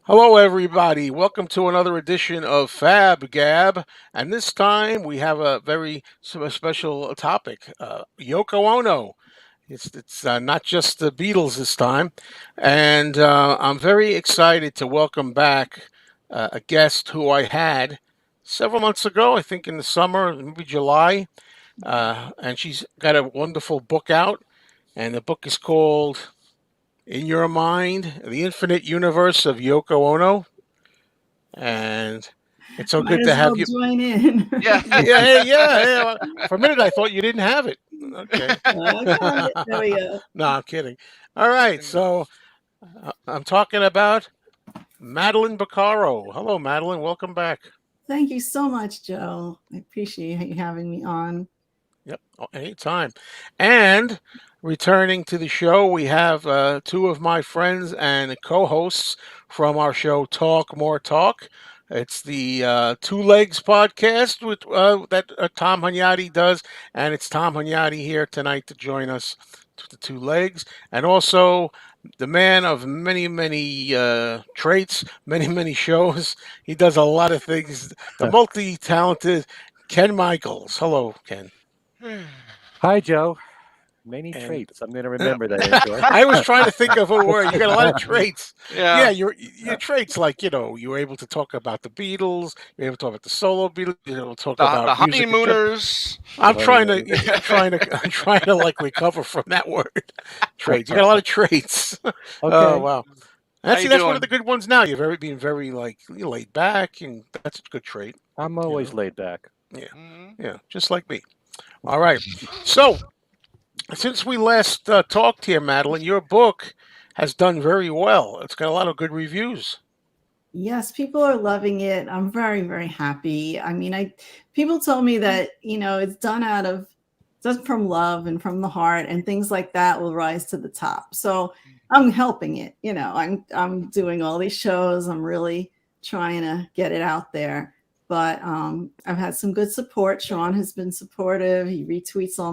Hello, everybody. Welcome to another edition of FaB GaB, and this time we have a very special topic: Yoko Ono. It's not just the Beatles this time, and I'm very excited to welcome back a guest who I had several months ago. I think in the summer, maybe July, and she's got a wonderful book out, and the book is called "In Your Mind: The Infinite Universe of Yoko Ono." And it's so Might good to as have well you. join in. Yeah. Yeah. For a minute, I thought you didn't have it. Okay. I got it. There we go. No, I'm kidding. All right. So I'm talking about Madeline Baccaro. Hello, Madeline. Welcome back. Thank you so much, Joe. I appreciate you having me on. Yep. Anytime. And returning to the show, we have two of my friends and co hosts from our show, Talk More Talk. It's the Two Legs podcast that Tom Hunyadi does. And it's Tom Hunyadi here tonight to join us to the Two Legs. And also the man of many traits, many shows. He does a lot of things. The multi talented Ken Michaels. Hello, Ken. Hi, Joe. Many And traits. I'm going to remember that, Angela. I was trying to think of a word. You got a lot of traits. Yeah. Yeah, your traits like you were able to talk about the Beatles. You're able to talk about the solo Beatles. You're able to talk The about music. honeymooners. I'm The trying to, honeymooners. I'm trying to like recover from that word. Traits. You got a lot of traits. Oh Okay. wow. How And you see, that's one of doing? the good ones now. You're being very like laid back, and that's a good trait. I'm You always know. laid back. Yeah. Mhm. Yeah. Just like me. All right. So since we last talked here, Madeline, your book has done very well. It's got a lot of good reviews. Yes, people are loving it. I'm very, very happy. I mean, I people told me that, it's done from love and from the heart and things like that will rise to the top. So I'm helping it. I'm doing all these shows. I'm really trying to get it out there. But I've had some good support. Sean has been supportive. He retweets all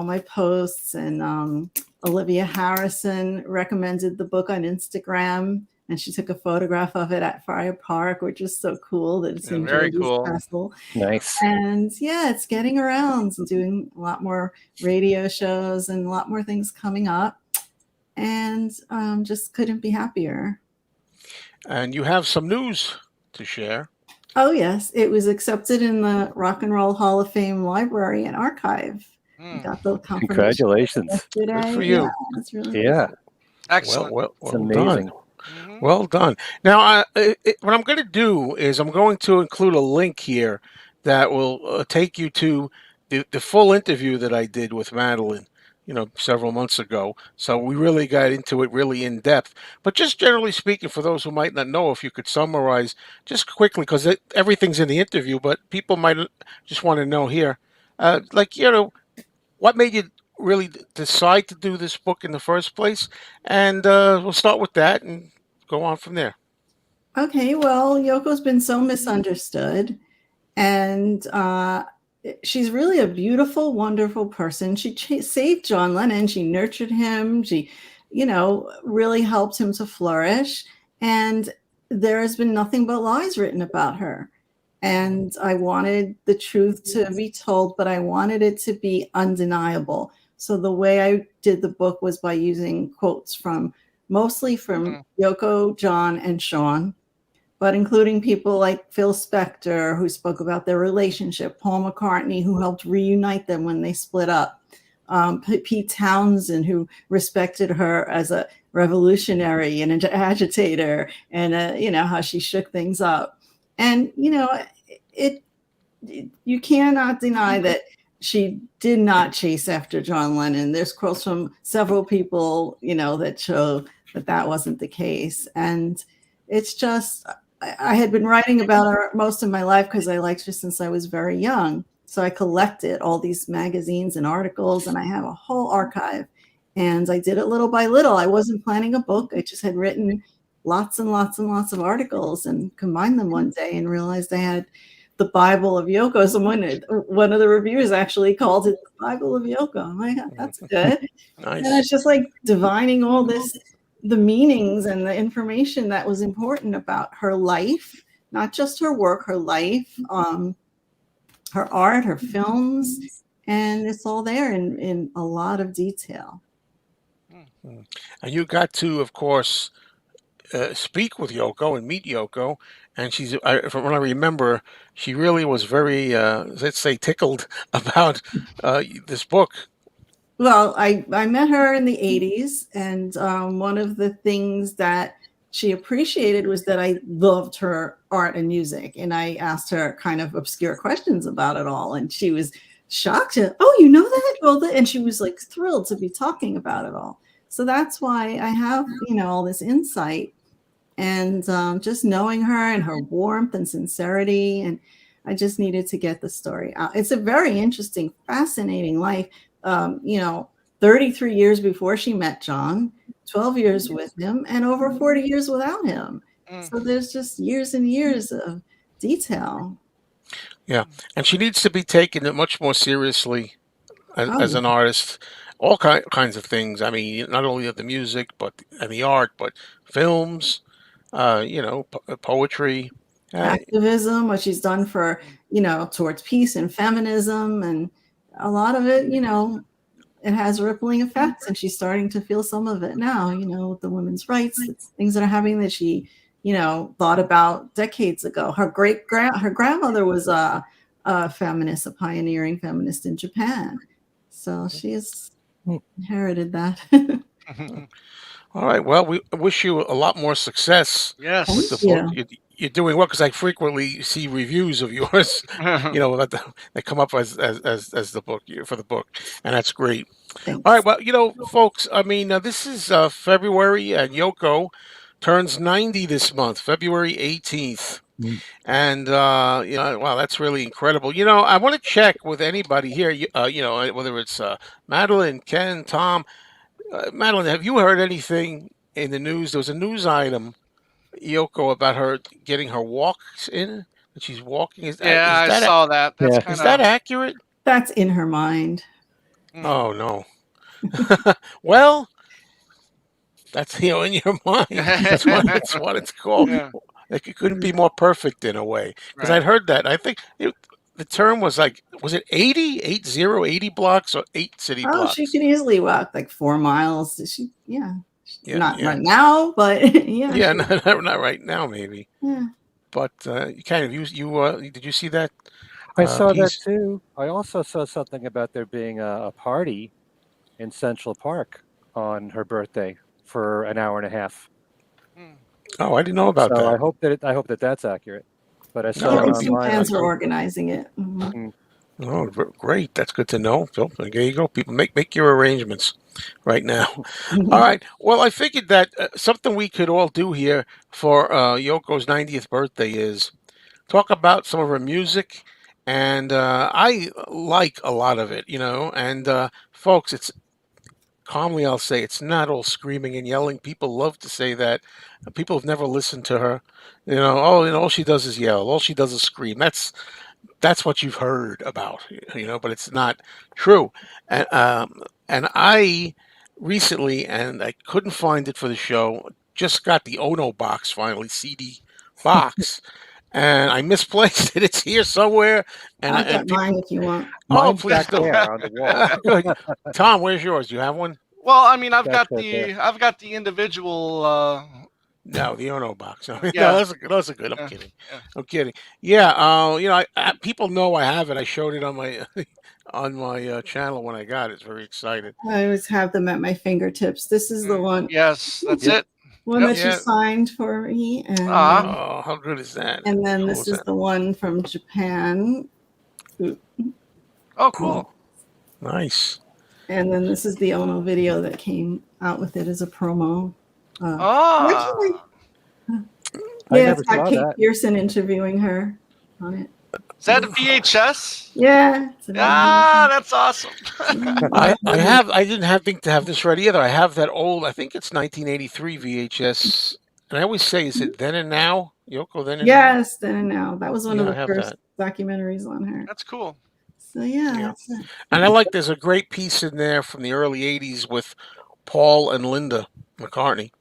my posts, and Olivia Harrison recommended the book on Instagram, and she took a photograph of it at Fire Park, which is so cool that it's Yeah, in very George's cool. Castle. Nice. And yeah, it's getting around and doing a lot more radio shows and a lot more things coming up. And just couldn't be happier. And you have some news to share. Oh, yes, it was accepted in the Rock and Roll Hall of Fame Library and Archive. I Mm. got the confirmation Congratulations. Good for yesterday. Yeah, you. it's really Yeah, cool. Excellent. it's Well done. amazing. Hmm. Well done. Now, what I'm going to do is I'm going to include a link here that will take you to the full interview that I did with Madeline, several months ago. So we really got into it really in depth. But just generally speaking, for those who might not know, if you could summarize just quickly, because everything's in the interview, but people might just want to know here, like, what made you really decide to do this book in the first place? And we'll start with that and go on from there. Okay, well, Yoko's been so misunderstood, and she's really a beautiful, wonderful person. She saved John Lennon. She nurtured him. She, really helped him to flourish. And there has been nothing but lies written about her. And I wanted the truth to be told, but I wanted it to be undeniable. So the way I did the book was by using quotes mostly from Hmm. Yoko, John, and Sean, but including people like Phil Spector, who spoke about their relationship, Paul McCartney, who helped reunite them when they split up, Pete Townsend, who respected her as a revolutionary and an agitator, and how she shook things up. And it, you cannot deny that she did not chase after John Lennon. There's quotes from several people, that show that that wasn't the case. And it's just, I had been writing about her most of my life because I liked her since I was very young. So I collected all these magazines and articles, and I have a whole archive. And I did it little by little. I wasn't planning a book. I just had written lots and lots and lots of articles and combined them one day and realized I had the Bible of Yoko. One of the reviewers actually called it the Bible of Yoko. I'm like, "Oh, that's good." And Nice. it's just like divining all this the meanings and the information that was important about her life, not just her work, her life, her art, her films, and it's all there in a lot of detail. And you got to, of course, speak with Yoko and meet Yoko, and from what I remember, she really was very, let's say, tickled about this book. Well, I met her in the 80s, and one of the things that she appreciated was that I loved her art and music, and I asked her kind of obscure questions about it all, and she was shocked. Oh, you know that? Well, and she was like thrilled to be talking about it all. So that's why I have, all this insight, and just knowing her and her warmth and sincerity, and I just needed to get the story out. It's a very interesting, fascinating life. 33 years before she met John, 12 years with him, and over 40 years without him. So there's just years and years of detail. Yeah, and she needs to be taken much more seriously as an artist. All kinds of things. I mean, not only of the music, and the art, but films, poetry, activism, what she's done for, towards peace and feminism, and a lot of it, it has rippling effects, and she's starting to feel some of it now, the women's rights, things that are happening that she, thought about decades ago. Her grandmother was a feminist, a pioneering feminist in Japan. So she's inherited that. All right. Well, we wish you a lot more success. Yes. With the book. You're doing well, because I frequently see reviews of yours, that come up as the book for the book, and that's great. Thanks. All right. Well, folks, I mean, this is February, and Yoko turns 90 this month, February 18th. And wow, that's really incredible. I want to check with anybody here, whether it's Madeline, Ken, Tom. Madeline, have you heard anything in the news? There was a news item, Yoko, about her getting her walks in, that she's walking. I saw that. Is that accurate? That's in her mind. Oh no. Well, that's in your mind. That's what it's called. Yeah. Like, it couldn't be more perfect in a way, because I'd heard that. I think the term was was it 80 blocks or 8 city blocks? She could easily walk like 4 miles. Not right now, but yeah. Yeah, not right now, maybe. Yeah. But kind of did you see that? I saw that too. I also saw something about there being a party in Central Park on her birthday for an hour and a half. Oh, I didn't know about that. I hope that that's accurate. But I saw some fans are organizing it. Oh, great! That's good to know. So there you go. People make your arrangements right now. All right. Well, I figured that something we could all do here for Yoko's 90th birthday is talk about some of her music, and I like a lot of it, And folks, it's calmly, I'll say, it's not all screaming and yelling. People love to say that. People have never listened to her. All she does is yell. All she does is scream. That's what you've heard about, but it's not true. And I recently, and I couldn't find it for the show, just got the Ono box finally, CD box. And I misplaced it. It's here somewhere. And I've got mine if you want. Oh, please back do. there on the wall. Good. Tom, where's yours? Do you have one? Well, I mean, I've That's got the individual. No, the Ono box. No, Yeah. those are good. I'm Yeah, kidding. yeah. I'm kidding. Yeah. People know I have it. I showed it on my on my channel when I got it. It's very excited. I always have them at my fingertips. This is the one. Yes, that's it. One Yep. that she signed for me, and Oh, how good is that? and then How this cool is that? the one from Japan, Oh, cool. Nice. and then this is the Ono video that came out with it as a promo. Oh. I Yeah, never it's got saw Kate that. Pearson interviewing her on it. Is that a VHS? Yeah. it's an That's awesome. I didn't think to have this ready either. I have that old, I think it's 1983 VHS, and I always say, is it Then and Now? Yoko, Then and Now? Yes, Then and Now. That was one Yeah, of I the have first that. documentaries on her. That's cool. So yeah, Yeah. that's it. And I like, there's a great piece in there from the early 80s with Paul and Linda McCartney.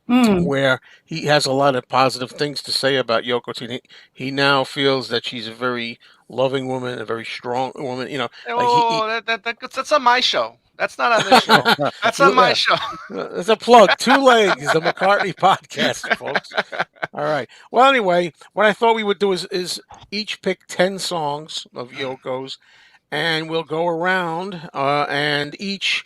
where he has a lot of positive things to say about Yoko. He now feels that she's a very loving woman, a very strong woman. You know, Oh, that's on my show. That's not on this show. That's on my show. There's a plug. Two Legs, the McCartney podcast, folks. All right. Well, anyway, what I thought we would do is each pick 10 songs of Yoko's, and we'll go around and each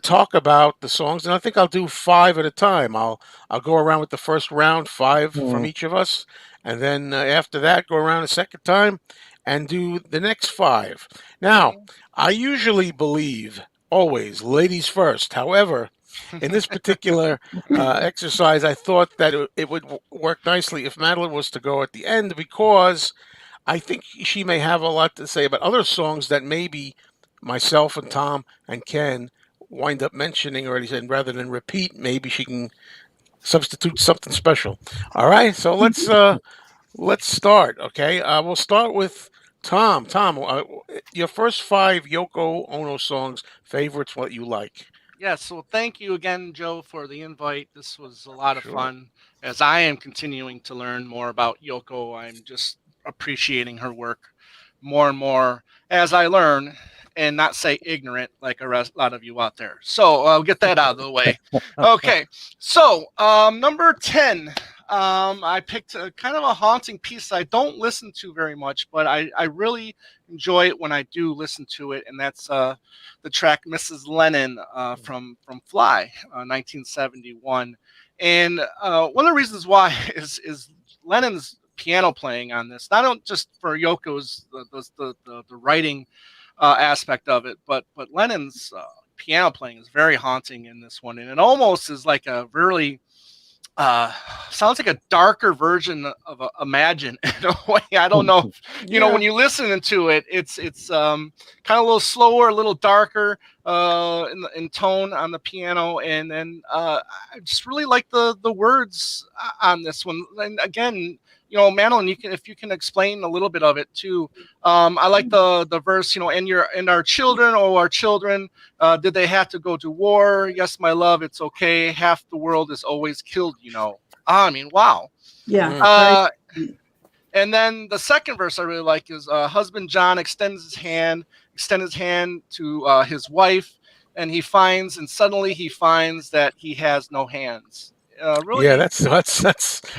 talk about the songs. And I think I'll do 5 at a time. I'll go around with the first round, 5 from each of us, and then after that, go around a second time and do the next 5. Now, I usually believe always ladies first. However, in this particular exercise, I thought that it would work nicely if Madeline was to go at the end, because I think she may have a lot to say about other songs that maybe myself and Tom and Ken wind up mentioning already, and rather than repeat, maybe she can substitute something special. All right, so let's start. Okay, we'll start with Tom. Tom, your first 5 Yoko Ono songs, favorites, what you like. Yes, well, thank you again, Joe, for the invite. This was a lot of fun. As I am continuing to learn more about Yoko, I'm just appreciating her work more and more as I learn, and not say ignorant like a lot of you out there. So I'll get that out of the way. Okay, so number 10. I picked a kind of a haunting piece I don't listen to very much, but I really enjoy it when I do listen to it, and that's the track Mrs. Lennon from Fly, 1971. And one of the reasons why is Lennon's piano playing on this, not just for Yoko's the writing aspect of it, but Lennon's piano playing is very haunting in this one, and it almost is like a really sounds like a darker version of Imagine in a way. I don't know. You know, when you listen to it, it's kind of a little slower, a little darker in tone on the piano, and then I just really like the words on this one. And again, you know, Madeline, if you can explain a little bit of it too. I like the verse, you know, and our children, oh our children, did they have to go to war? Yes, my love, it's okay. Half the world is always killed, you know. I mean, wow. Yeah. And then the second verse I really like is husband John extends his hand to his wife, and suddenly he finds that he has no hands. Really, yeah, that's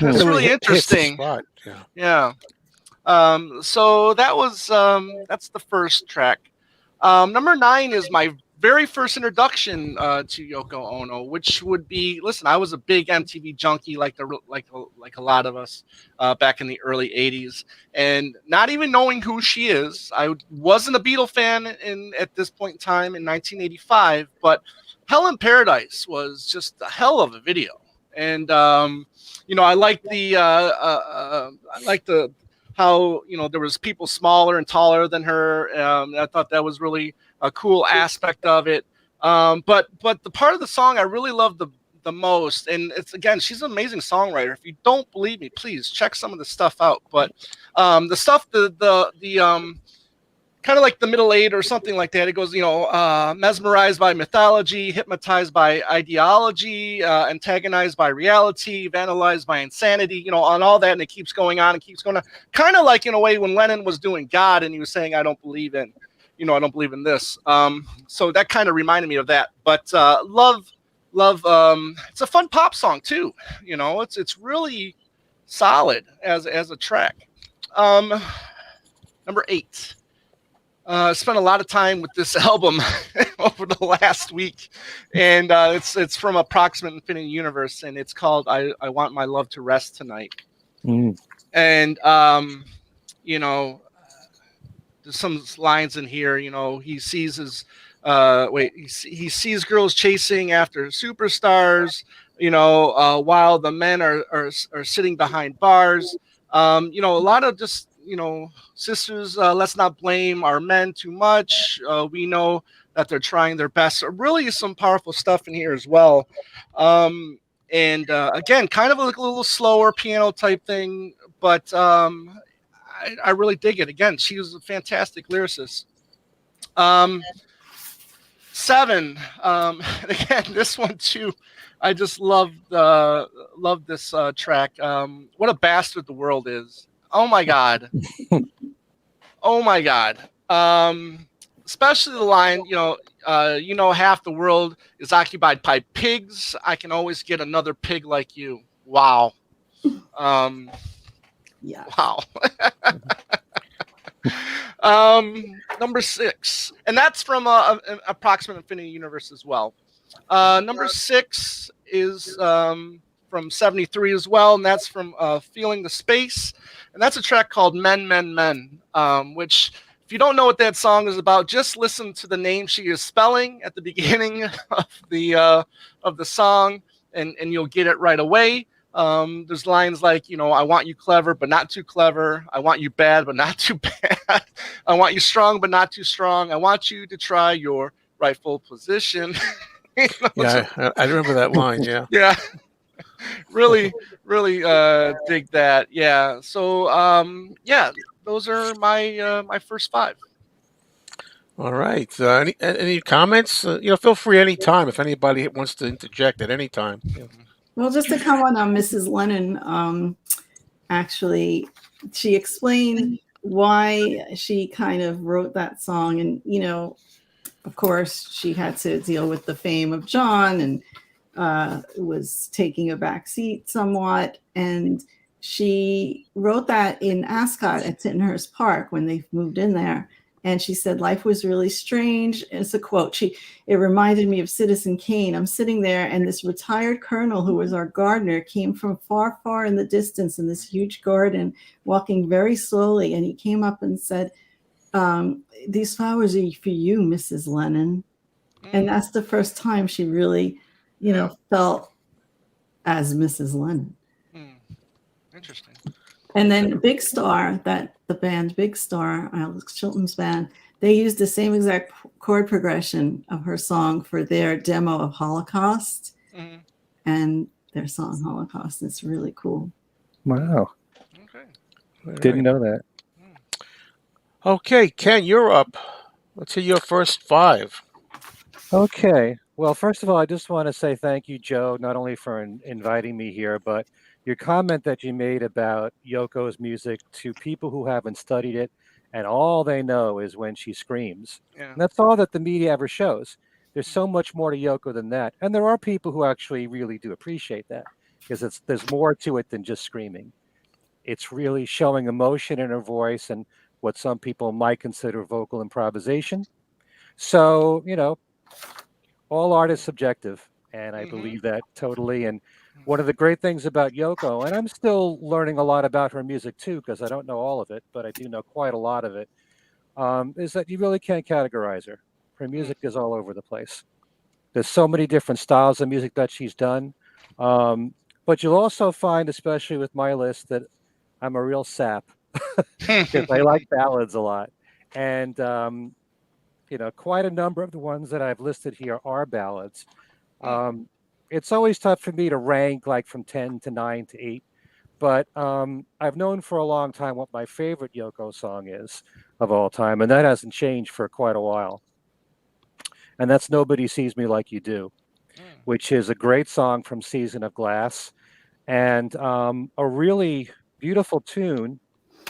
really interesting. Yeah. So that was that's the first track. Number 9 is my very first introduction to Yoko Ono, which would be, listen, I was a big MTV junkie like a lot of us back in the early 80s, and not even knowing who she is. I wasn't a Beatle fan at this point in time in 1985, but Hell in Paradise was just a hell of a video. And you know, I like how, you know, there was people smaller and taller than her. I thought that was really a cool aspect of it. But the part of the song I really love the most, and it's, again, she's an amazing songwriter. If you don't believe me, please check some of the stuff out. But the stuff, the kind of like the middle eight or something like that. It goes, you know, mesmerized by mythology, hypnotized by ideology, antagonized by reality, vandalized by insanity, you know, on all that. And it keeps going on and keeps going on. Kind of like in a way when Lennon was doing God and he was saying, I don't believe in this. So that kind of reminded me of that. But love, it's a fun pop song too. You know, it's really solid as a track. Number 8. Spent a lot of time with this album over the last week, and it's from Approximate Infinity Universe, and it's called I Want My Love to Rest Tonight. And you know, there's some lines in here. You know, he sees his he sees girls chasing after superstars, you know, while the men are sitting behind bars. You know, a lot of just, you know, sisters, let's not blame our men too much. We know that they're trying their best. So really some powerful stuff in here as well. And again, kind of a little slower piano type thing, but I really dig it. Again, she was a fantastic lyricist. 7. Again, this one too. I just love this track. What a bastard the world is. Oh my god. Oh my god. Especially the line, half the world is occupied by pigs. I can always get another pig like you. Wow. Um, Yeah. wow. Number 6, and that's from an Approximate Infinity Universe as well. Number 6 is from '73 as well, and that's from Feeling the Space, and that's a track called Men, Men, Men, which, if you don't know what that song is about, just listen to the name she is spelling at the beginning of the song, and you'll get it right away. There's lines like, I want you clever, but not too clever. I want you bad, but not too bad. I want you strong, but not too strong. I want you to try your rightful position. Yeah, I remember that line. Yeah. Yeah, really, really dig that. Yeah. So, yeah, those are my first 5. All right. Any comments? Feel free anytime if anybody wants to interject at any time. Yeah. Well, just to comment on Mrs. Lennon, actually, she explained why she kind of wrote that song. And, of course, she had to deal with the fame of John and was taking a back seat somewhat. And she wrote that in Ascot at Tittenhurst Park when they moved in there. And she said, life was really strange. It's a quote. It reminded me of Citizen Kane. I'm sitting there, and this retired colonel who was our gardener came from far, far in the distance in this huge garden, walking very slowly. And he came up and said, these flowers are for you, Mrs. Lennon. And that's the first time she really, felt as Mrs. Lennon. Interesting. And then Big Star, the band Big Star, Alex Chilton's band, they used the same exact chord progression of her song for their demo of Holocaust and their song Holocaust. It's really cool. Wow. Okay. Didn't know that. Okay, Ken, you're up. Let's hear your first 5. Okay. Well, first of all, I just want to say thank you, Joe, not only for inviting me here, but your comment that you made about Yoko's music to people who haven't studied it and all they know is when she screams. Yeah. And that's all that the media ever shows. There's so much more to Yoko than that. And there are people who actually really do appreciate that because there's more to it than just screaming. It's really showing emotion in her voice and what some people might consider vocal improvisation. So, all art is subjective, and I believe that totally. And one of the great things about Yoko, and I'm still learning a lot about her music too, because I don't know all of it, but I do know quite a lot of it, is that you really can't categorize her. Her music is all over the place. There's so many different styles of music that she's done. But you'll also find, especially with my list, that I'm a real sap because I like ballads a lot. And quite a number of the ones that I've listed here are ballads. It's always tough for me to rank like from 10 to 9 to 8, but I've known for a long time what my favorite Yoko song is of all time, and that hasn't changed for quite a while. And that's Nobody Sees Me Like You Do, which is a great song from Season of Glass and a really beautiful tune.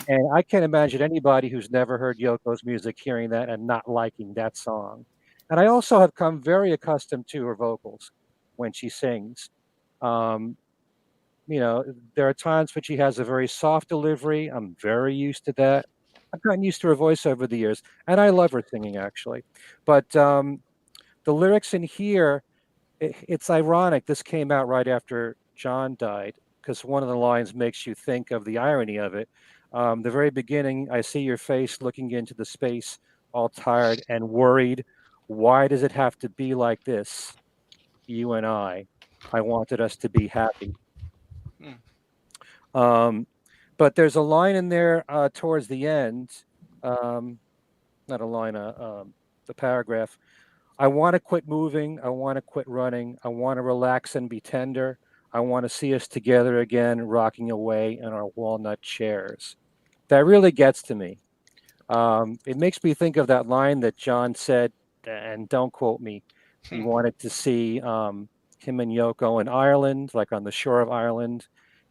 And I can't imagine anybody who's never heard Yoko's music hearing that and not liking that song. And I also have come very accustomed to her vocals when she sings. There are times when she has a very soft delivery. I'm very used to that. I've gotten used to her voice over the years, and I love her singing actually. But the lyrics in here, it's ironic. This came out right after John died because one of the lines makes you think of the irony of it. The very beginning, I see your face looking into the space, all tired and worried. Why does it have to be like this? You and I wanted us to be happy. But there's a line in there towards the end, not a line, the paragraph. I want to quit moving. I want to quit running. I want to relax and be tender. I want to see us together again, rocking away in our walnut chairs. That really gets to me. It makes me think of that line that John said, and don't quote me. He wanted to see him and Yoko in Ireland, like on the shore of Ireland,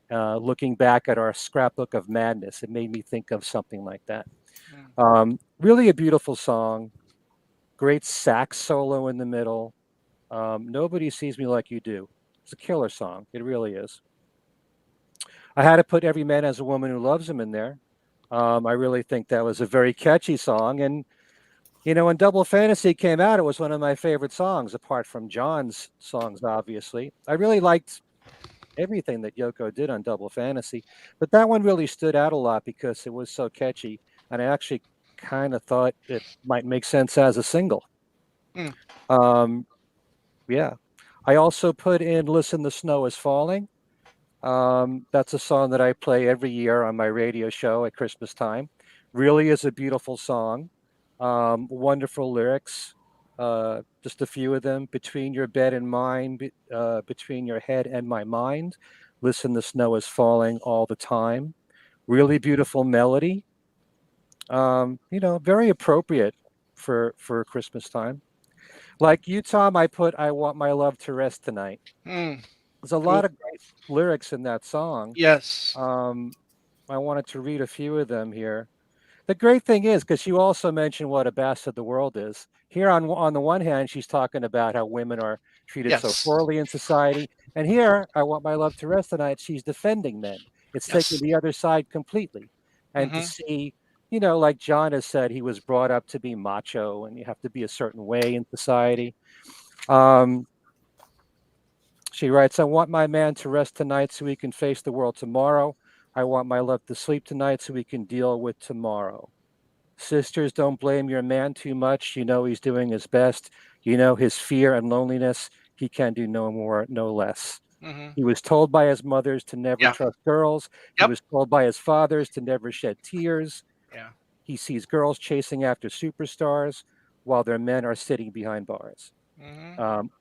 looking back at our scrapbook of madness. It made me think of something like that. Really a beautiful song. Great sax solo in the middle. Nobody Sees Me Like You Do. It's a killer song. It really is. I had to put Every Man Has a Woman Who Loves Him in there. I really think that was a very catchy song. And, when Double Fantasy came out, it was one of my favorite songs, apart from John's songs, obviously. I really liked everything that Yoko did on Double Fantasy, but that one really stood out a lot because it was so catchy. And I actually kind of thought it might make sense as a single. Yeah. I also put in Listen, the Snow is Falling. That's a song that I play every year on my radio show at Christmas time. Really is a beautiful song. Wonderful lyrics. Just a few of them. Between your bed and mine, between your head and my mind. Listen, the snow is falling all the time. Really beautiful melody. Very appropriate for Christmas time. Like you, Tom, I put I Want My Love to Rest Tonight. There's a lot of great lyrics in that song. Yes. I wanted to read a few of them here. The great thing is, because you also mentioned what a bastard the world is. Here on the one hand, she's talking about how women are treated so poorly in society. And here, I Want My Love to Rest Tonight, she's defending men. It's taking the other side completely. And to see, like John has said, he was brought up to be macho and you have to be a certain way in society. She writes, I want my man to rest tonight so he can face the world tomorrow. I want my love to sleep tonight so we can deal with tomorrow. Sisters, don't blame your man too much. You know he's doing his best. You know his fear and loneliness. He can do no more, no less. He was told by his mothers to never trust girls. He was told by his fathers to never shed tears. He sees girls chasing after superstars while their men are sitting behind bars.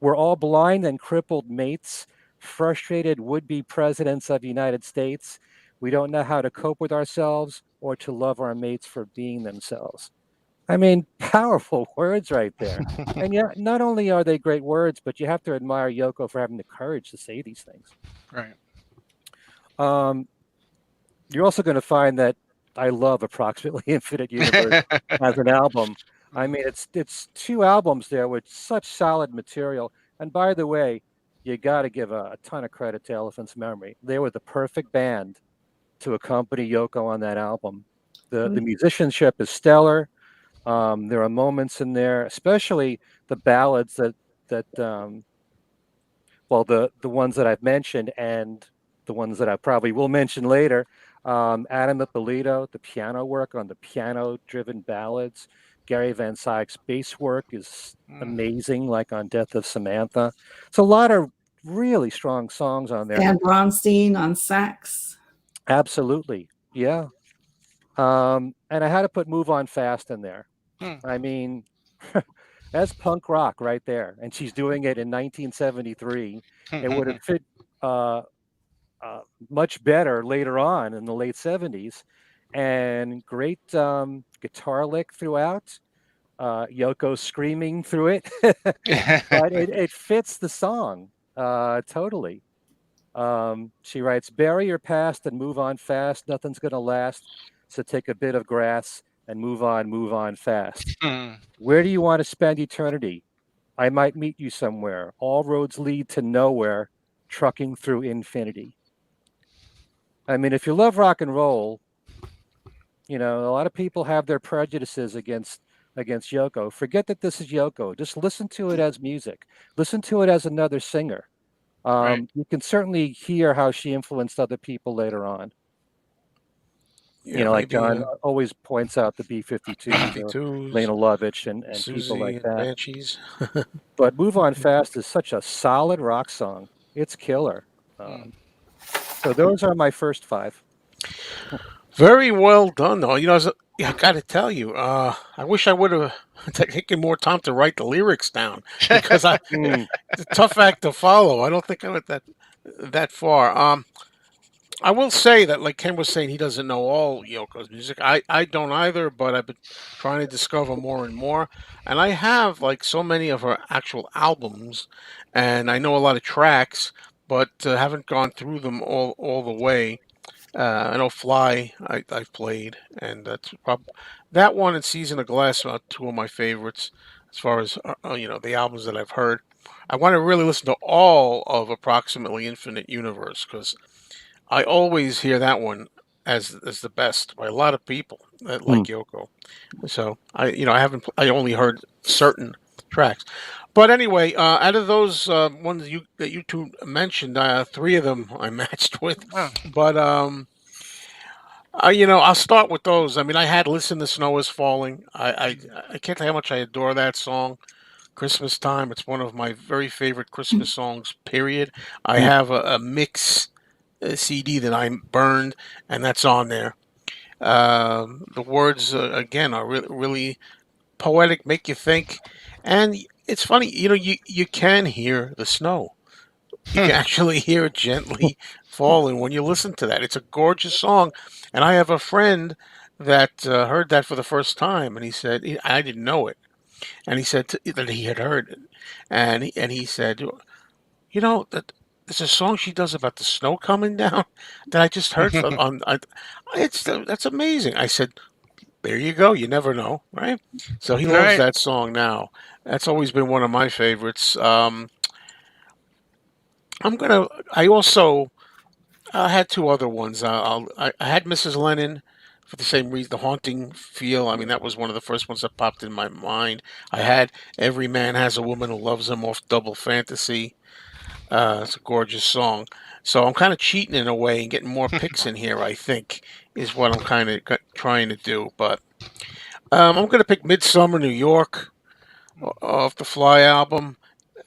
We're all blind and crippled mates, frustrated would-be presidents of the United States. We don't know how to cope with ourselves or to love our mates for being themselves. I mean, powerful words right there. And yet, not only are they great words, but you have to admire Yoko for having the courage to say these things. Right. You're also going to find that I love Approximately Infinite Universe as an album. I mean, it's two albums there with such solid material. And by the way, you got to give a ton of credit to Elephant's Memory. They were the perfect band to accompany Yoko on that album. The musicianship is stellar. There are moments in there, especially the ballads the ones that I've mentioned and the ones that I probably will mention later. Adam Ippolito, the piano work on the piano-driven ballads. Gary Van Syke's bass work is amazing, like on Death of Samantha. It's a lot of really strong songs on there. And Bronstein on sax. Absolutely, yeah. And I had to put Move On Fast in there. I mean, that's punk rock right there. And she's doing it in 1973. It would have fit much better later on in the late 70s. And great guitar lick throughout. Yoko screaming through it. But it fits the song totally. She writes, bury your past and move on fast. Nothing's going to last. So take a bit of grass and move on fast. Where do you want to spend eternity? I might meet you somewhere. All roads lead to nowhere, trucking through infinity. I mean, if you love rock and roll, a lot of people have their prejudices against Yoko. Forget that this is Yoko. Just listen to it as music. Listen to it as another singer. You can certainly hear how she influenced other people later on. Yeah, like John always points out the B-52s, Lena Lovitch, and Susie people like and that. Banshees. But Move On Fast is such a solid rock song. It's killer. So those are my first five. Very well done, though. I got to tell you, I wish I would have taken more time to write the lyrics down because it's a tough act to follow. I don't think I went that far. I will say that, like Ken was saying, he doesn't know all Yoko's music. I don't either, but I've been trying to discover more and more. And I have like so many of her actual albums, and I know a lot of tracks, but haven't gone through them all the way. I know Fly I've played, and that one and Season of Glass are two of my favorites as far as the albums that I've heard. I want to really listen to all of Approximately Infinite Universe because I always hear that one as the best by a lot of people that like Yoko. So I only heard certain tracks. But anyway, out of those ones that you two mentioned, three of them I matched with. Oh. But I'll start with those. I mean, I had "Listen, the Snow is Falling." I can't tell you how much I adore that song. Christmas time. It's one of my very favorite Christmas songs. Period. I have a mix CD that I burned, and that's on there. The words again are really poetic, make you think, and it's funny. You can hear the snow. You can actually hear it gently falling when you listen to that. It's a gorgeous song, and I have a friend that heard that for the first time, and he said I didn't know it, and he said that he had heard it, and he said, that there's a song she does about the snow coming down that I just heard that's amazing. I said, there you go. You never know, right? So he loves Right. that song now. That's always been one of my favorites. I also had two other ones. I had Mrs. Lennon for the same reason, the haunting feel. I mean, that was one of the first ones that popped in my mind. I had Every Man Has a Woman Who Loves Him off Double Fantasy. It's a gorgeous song. So I'm kind of cheating in a way and getting more picks in here, I think, is what I'm kind of trying to do. But I'm going to pick Midsummer New York off the Fly album.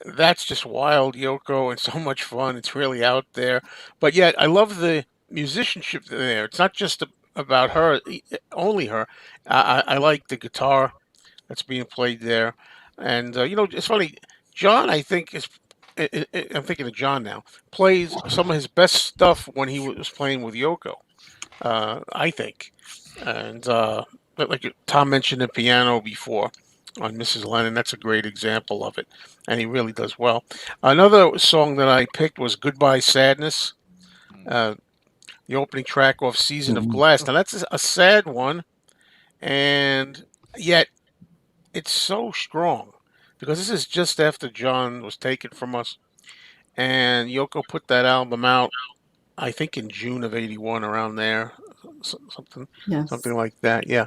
That's just wild, Yoko, and so much fun. It's really out there. But yet, I love the musicianship there. It's not just about her, only her. I like the guitar that's being played there. And, it's funny. John, I think, I'm thinking of John now, plays some of his best stuff when he was playing with Yoko, I think. And like Tom mentioned the piano before on Mrs. Lennon, that's a great example of it. And he really does well. Another song that I picked was Goodbye Sadness, uh, the opening track off Season of Glass. Now, that's a sad one, and yet it's so strong because this is just after John was taken from us. And Yoko put that album out, I think, in June of '81, around there, something Yes. like that. Yeah.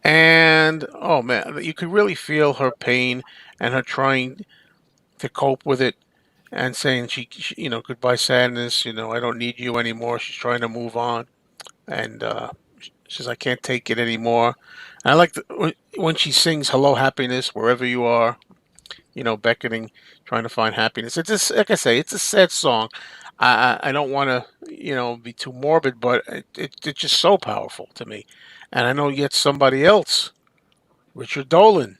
And oh man, you could really feel her pain and her trying to cope with it and saying goodbye sadness. I don't need you anymore. She's trying to move on, and she says I can't take it anymore. And I like when she sings "Hello Happiness" wherever you are. Beckoning, trying to find happiness. It's just like I say, it's a sad song. I don't want to be too morbid, but it's just so powerful to me. And I know yet somebody else, Richard Dolan,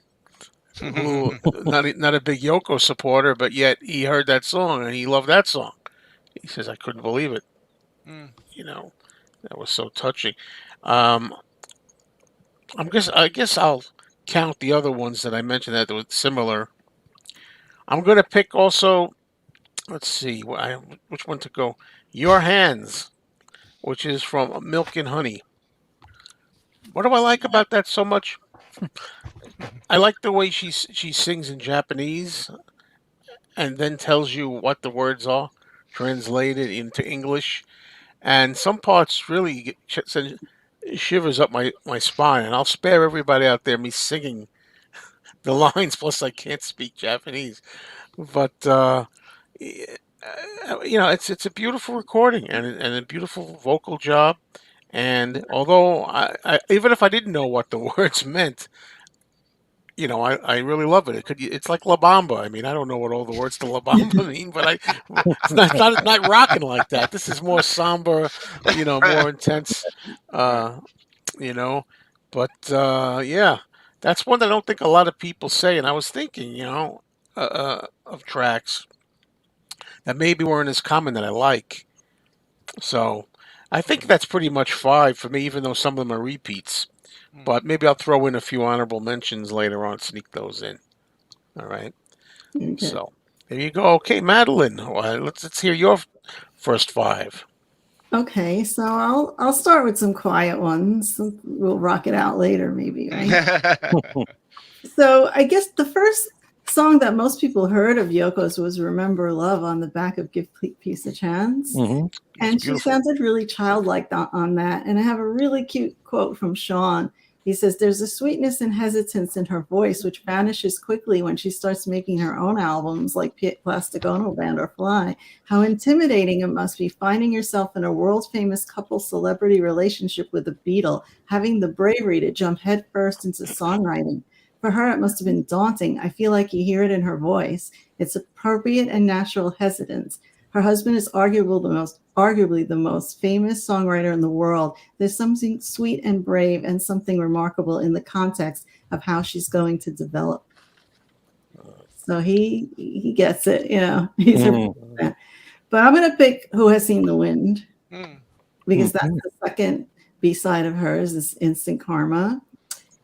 who not a big Yoko supporter, but yet he heard that song and he loved that song. He says I couldn't believe it. That was so touching. Um, I guess I'll count the other ones that I mentioned that were similar. I'm going to pick also. Let's see, which one to go. Your Hands, which is from Milk and Honey. What do I like about that so much? I like the way she sings in Japanese and then tells you what the words are, translated into English. And some parts really send shivers up my spine. And I'll spare everybody out there me singing the lines. Plus, I can't speak Japanese. But it's a beautiful recording and a beautiful vocal job. And although even if I didn't know what the words meant, I really love it. It's like La Bamba. I mean, I don't know what all the words to La Bamba mean, but it's not rocking like that. This is more somber, more intense, uh, you know. But yeah, that's one that I don't think a lot of people say. And I was thinking, of tracks that maybe weren't as common that I like. So I think that's pretty much 5 for me, even though some of them are repeats. But maybe I'll throw in a few honorable mentions later on, sneak those in. All right. Okay. So there you go. Okay, Madeline, let's hear your first 5. Okay, so I'll start with some quiet ones. We'll rock it out later, maybe, right? So I guess the first song that most people heard of Yoko's was "Remember Love" on the back of "Give Peace a Chance," and she sounded really childlike on that. And I have a really cute quote from Sean. He says, "There's a sweetness and hesitance in her voice which vanishes quickly when she starts making her own albums like Plastic Ono Band or Fly. How intimidating it must be finding yourself in a world-famous couple celebrity relationship with a Beatle, having the bravery to jump headfirst into songwriting. For her, it must have been daunting. I feel like you hear it in her voice. It's appropriate and natural hesitance. Her husband is arguably the most famous songwriter in the world. There's something sweet and brave and something remarkable in the context of how she's going to develop." So he gets it, he's her fan. But I'm going to pick "Who Has Seen the Wind" because that's the second B-side of hers is "Instant Karma."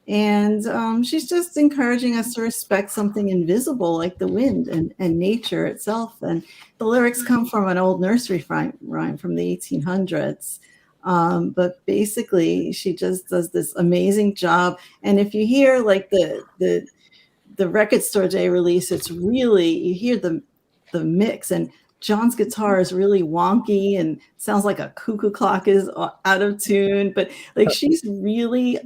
And she's just encouraging us to respect something invisible like the wind and nature itself. And the lyrics come from an old nursery rhyme from the 1800s. But basically, she just does this amazing job. And if you hear like the Record Store Day release, it's really, you hear the mix, and John's guitar is really wonky and sounds like a cuckoo clock is out of tune. But like she's really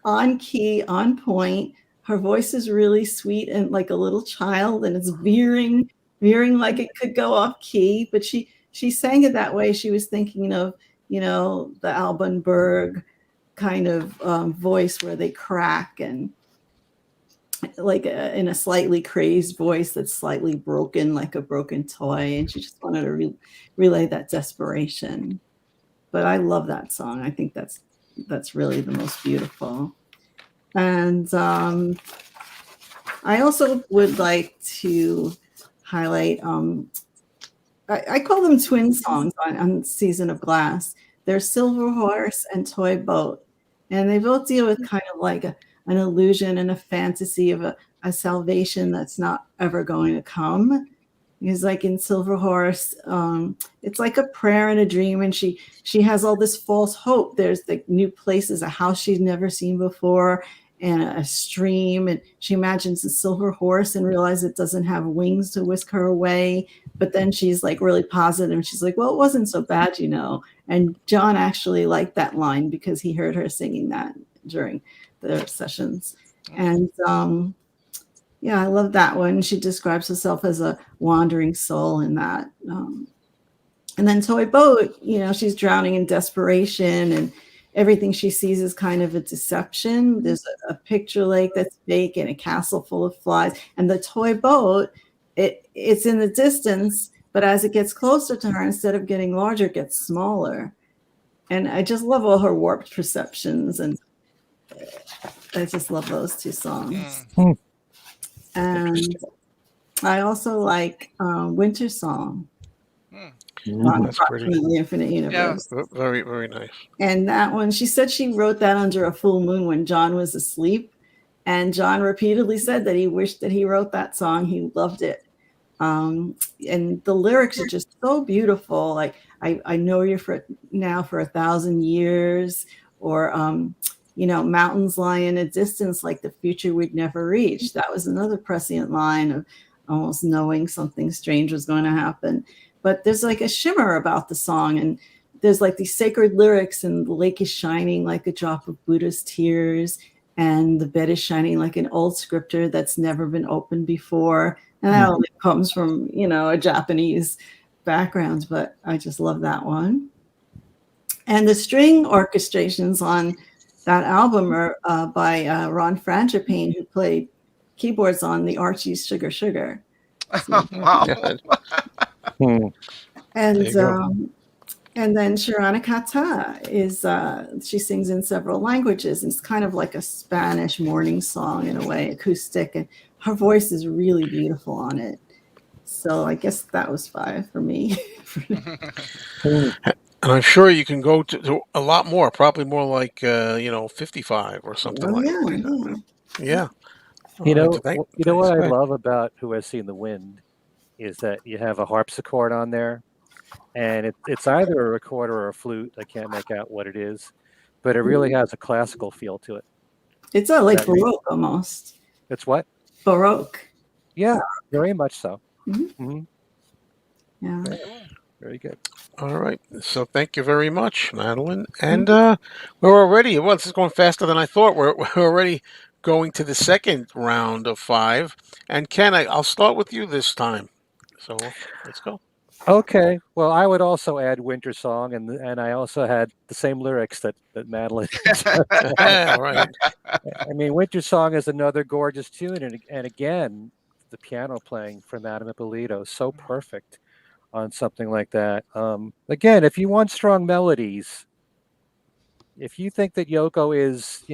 on key, on point. Her voice is really sweet and like a little child, and it's veering like it could go off key. But she sang it that way. She was thinking of, the Alban Berg kind of voice where they crack, and like in a slightly crazed voice that's slightly broken, like a broken toy. And she just wanted to relay that desperation. But I love that song. I think that's really the most beautiful. And I also would like to highlight, I call them twin songs on Season of Glass. They're Silver Horse and Toy Boat. And they both deal with kind of like an illusion and a fantasy of a salvation that's not ever going to come. Because like in Silver Horse, it's like a prayer and a dream, and she has all this false hope. There's like new places, a house she's never seen before, and a stream, and she imagines a silver horse and realizes it doesn't have wings to whisk her away. But then she's like really positive, and she's like, well, it wasn't so bad, And John actually liked that line because he heard her singing that during the sessions. And yeah, I love that one. She describes herself as a wandering soul in that. And then Toy Boat, she's drowning in desperation, and everything she sees is kind of a deception. There's a picture lake that's fake and a castle full of flies. And the toy boat, it's in the distance, but as it gets closer to her, instead of getting larger, it gets smaller. And I just love all her warped perceptions. And I just love those two songs. And I also like Winter Song. That's pretty. The Infinite Universe. Yeah, very, very nice. And that one, she said she wrote that under a full moon when John was asleep. And John repeatedly said that he wished that he wrote that song. He loved it. And the lyrics are just so beautiful. Like, I know you're for 1,000 years, or, mountains lie in a distance like the future we'd never reach. That was another prescient line of almost knowing something strange was going to happen. But there's like a shimmer about the song, and there's like these sacred lyrics, and the lake is shining like a drop of Buddha's tears, and the bed is shining like an old scripture that's never been opened before. And that only comes from, a Japanese background, but I just love that one. And the string orchestrations on that album are by Ron Frangipane, who played keyboards on the Archie's Sugar Sugar. So, Wow. And then Shirana Kata is she sings in several languages. It's kind of like a Spanish morning song in a way, acoustic, and her voice is really beautiful on it. So I guess that was 5 for me. And I'm sure you can go to a lot more, probably more like 55 or something Oh like yeah, that. yeah. Yeah. All You right. know, you know Thanks. what Go I ahead. love about Who Has Seen the Wind is that you have a harpsichord on there, and it's either a recorder or a flute. I can't make out what it is, but it really has a classical feel to it. It's a like That re- Baroque almost. it's what? Baroque. Yeah, very much so. Mhm. Hmm. Yeah. Yeah, Cool. very good. All right. So thank you very much, Madeline. And Mhm. we're already, well, this is going faster than I thought. We're already going to the second round of five. And Ken, I'll start with you this time. So let's go. Okay, well, I would also add Winter Song, and I also had the same lyrics that Madeline just had. All right. I mean, Winter Song is another gorgeous tune, and again, the piano playing from Adam Ippolito, so perfect on something like that. Again, if you want strong melodies, if you think that Yoko is,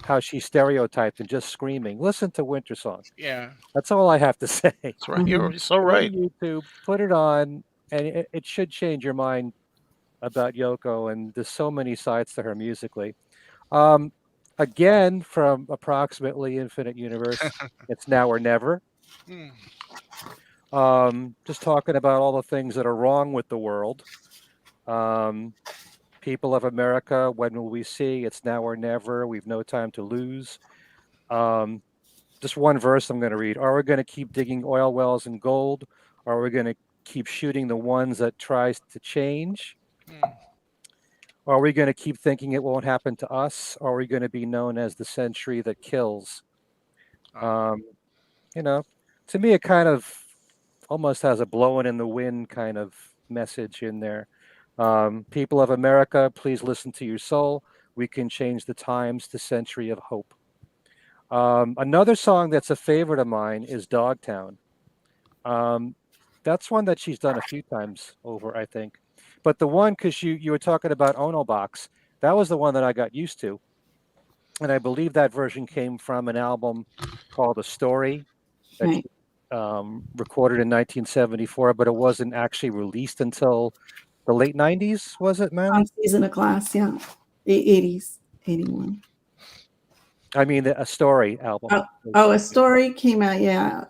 how she's stereotyped and just screaming, listen to Winter Song. Yeah. That's all I have to say. That's right. Mhm. You're so Go to right. YouTube, put it on, and it should change your mind about Yoko. And there's so many sides to her musically. Um, Again, from approximately Infinite Universe, it's Now or Never. Hmm. Just talking about all the things that are wrong with the world. Um, People of America, when will we see? It's now or never. We've no time to lose. Um, just one verse I'm going to read. Are we going to keep digging oil wells and gold? Or are we going to keep shooting the ones that tries to change? Hmm. Are we going to keep thinking it won't happen to us? Or are we going to be known as the century that kills? Oh. Um, you know, to me, it kind of almost has a blowing in the wind kind of message in there. People of America, please listen to your soul. We can change the times to century of hope. Another song that's a favorite of mine is Dogtown. Um, that's one that she's done a few times over, I think. But the one, because you were talking about Ono Box, that was the one that I got used to. And I believe that version came from an album called A Story that Right. she recorded in 1974, but it wasn't actually released until the late 90s, was it, On Madeline? Season of Glass, yeah. The 80s, 81. I mean, A Story album. Oh, A Story came out, yeah.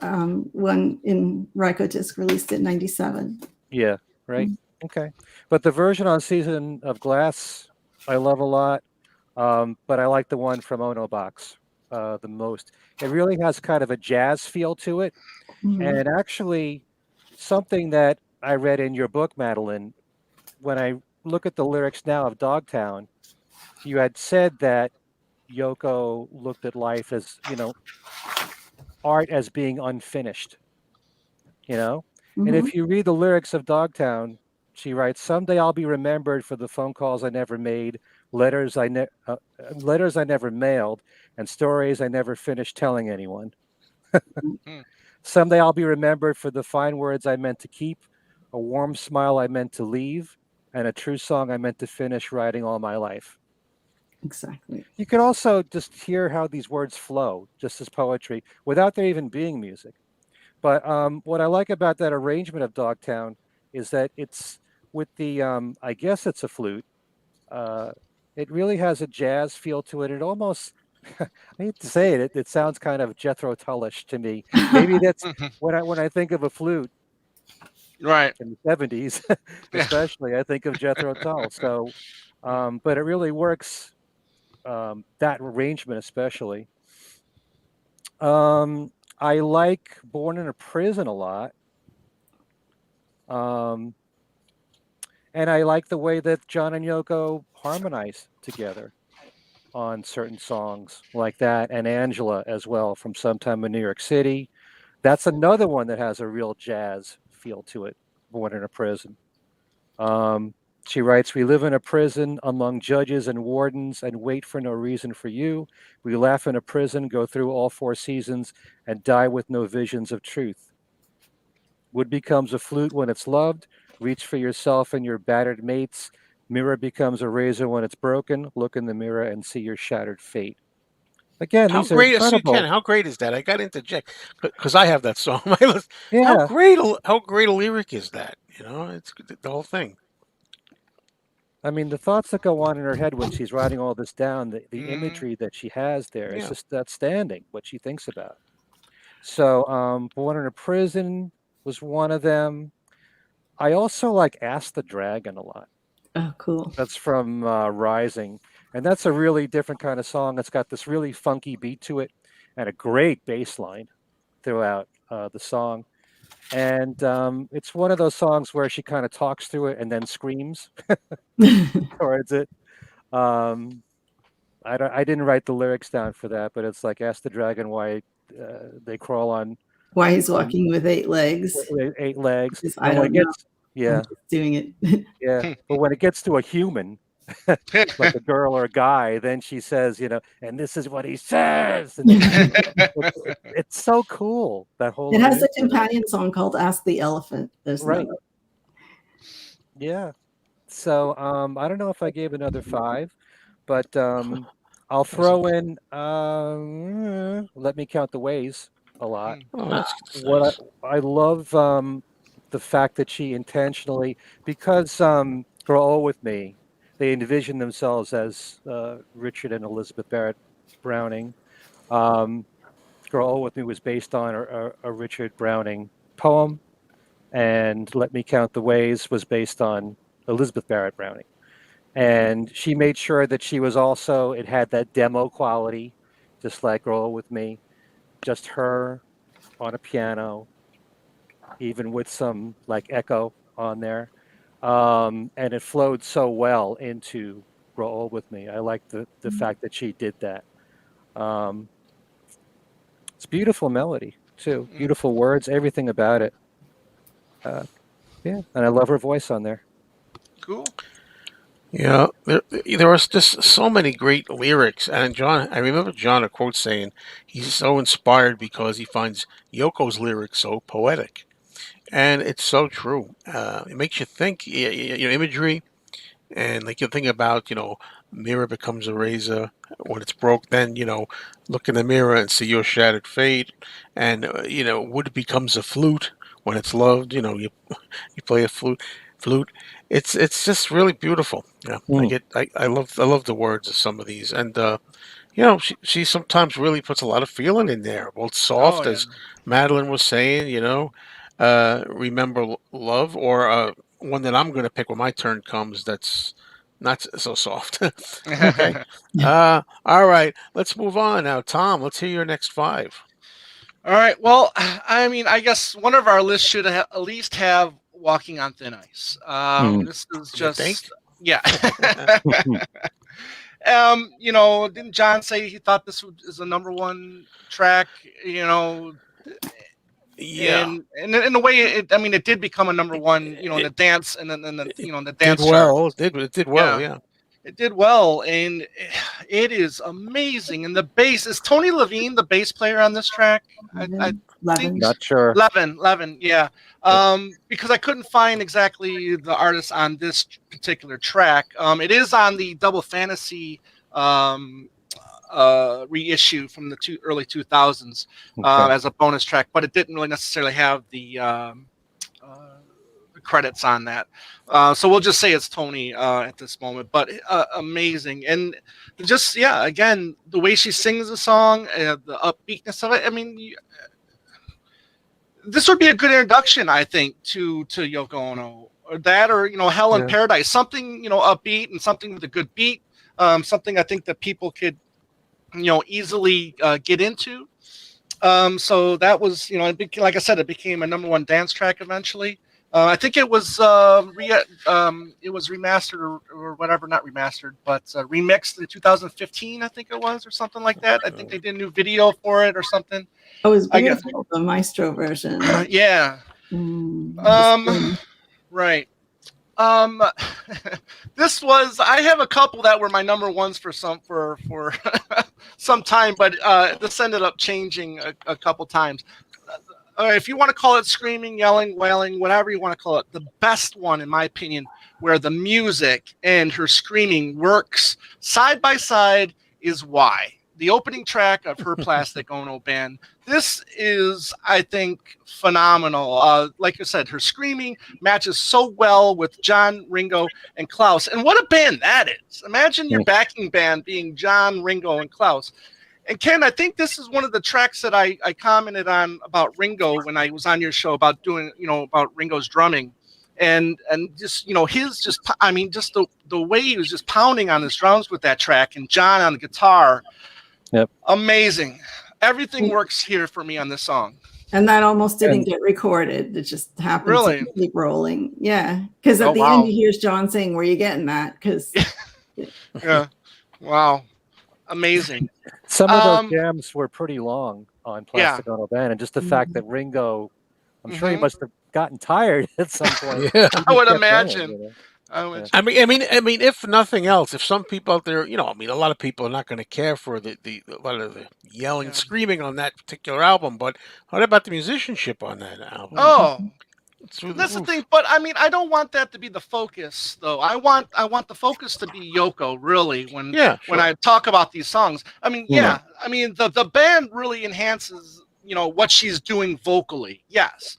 One in Ryko Disc released it in 97. Yeah, right. Mm. Okay. But the version on Season of Glass, I love a lot. But I like the one from Ono Box the most. It really has kind of a jazz feel to it. Mhm. And actually, something that I read in your book, Madeline, when I look at the lyrics now of Dogtown, you had said that Yoko looked at life as, art as being unfinished, you know? And Mhm. if you read the lyrics of Dogtown, she writes, "Someday I'll be remembered for the phone calls I never made, letters I never mailed, and stories I never finished telling anyone. Hmm. Someday I'll be remembered for the fine words I meant to keep, a warm smile I meant to leave, and a true song I meant to finish writing all my life." Exactly. You can also just hear how these words flow, just as poetry, without there even being music. But what I like about that arrangement of Dogtown is that it's with the, I guess it's a flute. Uh, it really has a jazz feel to it. It almost, I hate to say it, it sounds kind of Jethro Tullish to me. Maybe that's when I think of a flute Right. in the 70s, Yeah. especially, I think of Jethro Tull. So, but it really works, that arrangement especially. Um, I like Born in a Prison a lot. Um, and I like the way that John and Yoko harmonize together on certain songs like that, and Angela as well from Sometime in New York City. That's another one that has a real jazz feel to it, Born in a Prison. Um, she writes, "We live in a prison among judges and wardens and wait for no reason for you. We laugh in a prison, go through all four seasons, and die with no visions of truth. Wood becomes a flute when it's loved. Reach for yourself and your battered mates. Mirror becomes a razor when it's broken. Look in the mirror and see your shattered fate." Again, How these are great, so Ken, incredible. how great is that? I got interject because I have that song on my list. Yeah, How great a lyric is that? It's the whole thing. I mean, the thoughts that go on in her head when she's writing all this down, the Mhm. imagery that she has there is Yeah. just outstanding, what she thinks about. So, Born in a Prison was one of them. I also like Ask the Dragon a lot. Oh, cool. That's from Rising. And that's a really different kind of song. It's got this really funky beat to it and a great bass line throughout the song. And it's one of those songs where she kind of talks through it and then screams towards it. Um, I didn't write the lyrics down for that, but it's like Ask the Dragon why they crawl on Why he's walking with 8 legs. 8 legs. Because I And when don't it know. gets, I'm yeah, just doing it. yeah. But when it gets to a human, like a girl or a guy, then she says, and this is what he says. And it's so cool, that whole It has a arrangement. companion song called Ask the Elephant. There's Right. another. Yeah. So I don't know if I gave another 5, but I'll throw in Let Me Count the Ways a lot. Oh, that's What nice. I love the fact that she intentionally, because Grow Old With Me, they envision themselves as Richard and Elizabeth Barrett Browning. Grow Old With Me was based on a Richard Browning poem, and Let Me Count the Ways was based on Elizabeth Barrett Browning. And she made sure that she was also, it had that demo quality, just like Grow Old With Me, just her on a piano, even with some like echo on there. And it flowed so well into Grow Old With Me. I like the fact that she did that. It's beautiful melody too, beautiful words, everything about it. Yeah, and I love her voice on there. Cool. Yeah, there was just so many great lyrics, and John, I remember John a quote saying he's so inspired because he finds Yoko's lyrics so poetic, and it's so true. It makes you think, imagery, and like you think about, mirror becomes a razor when it's broke. Then look in the mirror and see your shattered fate, and wood becomes a flute when it's loved. You play a flute. It's just really beautiful. Yeah, Mm. I love the words of some of these, and she sometimes really puts a lot of feeling in there, both Oh soft, yeah. as Madeline was saying, remember love, or one that I'm going to pick when my turn comes. That's not so soft. Okay. All right. Let's move on now, Tom. Let's hear your next 5. All right. Well, I mean, I guess one of our lists should at least have Walking on Thin Ice. This is You think? just, yeah. Didn't John say he thought this is a number 1 track? Yeah. And in a way, I mean, it did become a number 1. In the dance, and then the It did dance chart. well. It did well. Yeah. Yeah. It did well, and it is amazing. And the bass is Tony Levine, the bass player on this track. I think Not sure. Levin, yeah. Because I couldn't find exactly the artist on this particular track. It is on the Double Fantasy reissue from the early 2000s as a bonus track, but it didn't really necessarily have the credits on that. So we'll just say it's Tony at this moment, but amazing. And just, yeah, again, the way she sings the song, the upbeatness of it. I mean, this would be a good introduction, I think, to Yoko Ono, or that, or Hell in Paradise, something upbeat and something with a good beat, something I think that people could easily get into. So that was, like I said, it became a number 1 dance track eventually. I think it was remastered or whatever, not remastered, but remixed in 2015, I think it was, or something like that. I think they did a new video for it or something. It was beautiful, the Maestro version. Yeah. Right. This was, I have a couple that were my number 1s for some time, but this ended up changing a couple times. If you want to call it screaming, yelling, wailing, whatever you want to call it, the best one, in my opinion, where the music and her screaming works side by side, is Why, the opening track of her Plastic Ono Band. This is, I think, phenomenal. Like I said, her screaming matches so well with John, Ringo, and Klaus. And what a band that is. Imagine your backing band being John, Ringo, and Klaus. And Ken, I think this is one of the tracks that I commented on about Ringo when I was on your show about doing, about Ringo's drumming. And just, just the way he was just pounding on his drums with that track, and John on the guitar. Yep. Amazing. Everything works here for me on this song. And that almost didn't get recorded. It just happened Really? to keep rolling. Yeah. Because at the end, he hears John saying, "Where you getting that?" Because yeah. Wow. Amazing. Some of those jams were pretty long on Plastic Ono Band, and just the fact that Ringo, I'm sure he must have gotten tired at some point. Yeah. I would imagine. I mean, if nothing else, if some people out there, a lot of people are not going to care for the yelling, screaming on that particular album. But what about the musicianship on that album? Oh, that's the thing. But I mean, I don't want that to be the focus, though. I want the focus to be Yoko, really. When I talk about these songs, I mean, I mean, the band really enhances, what she's doing vocally. Yes,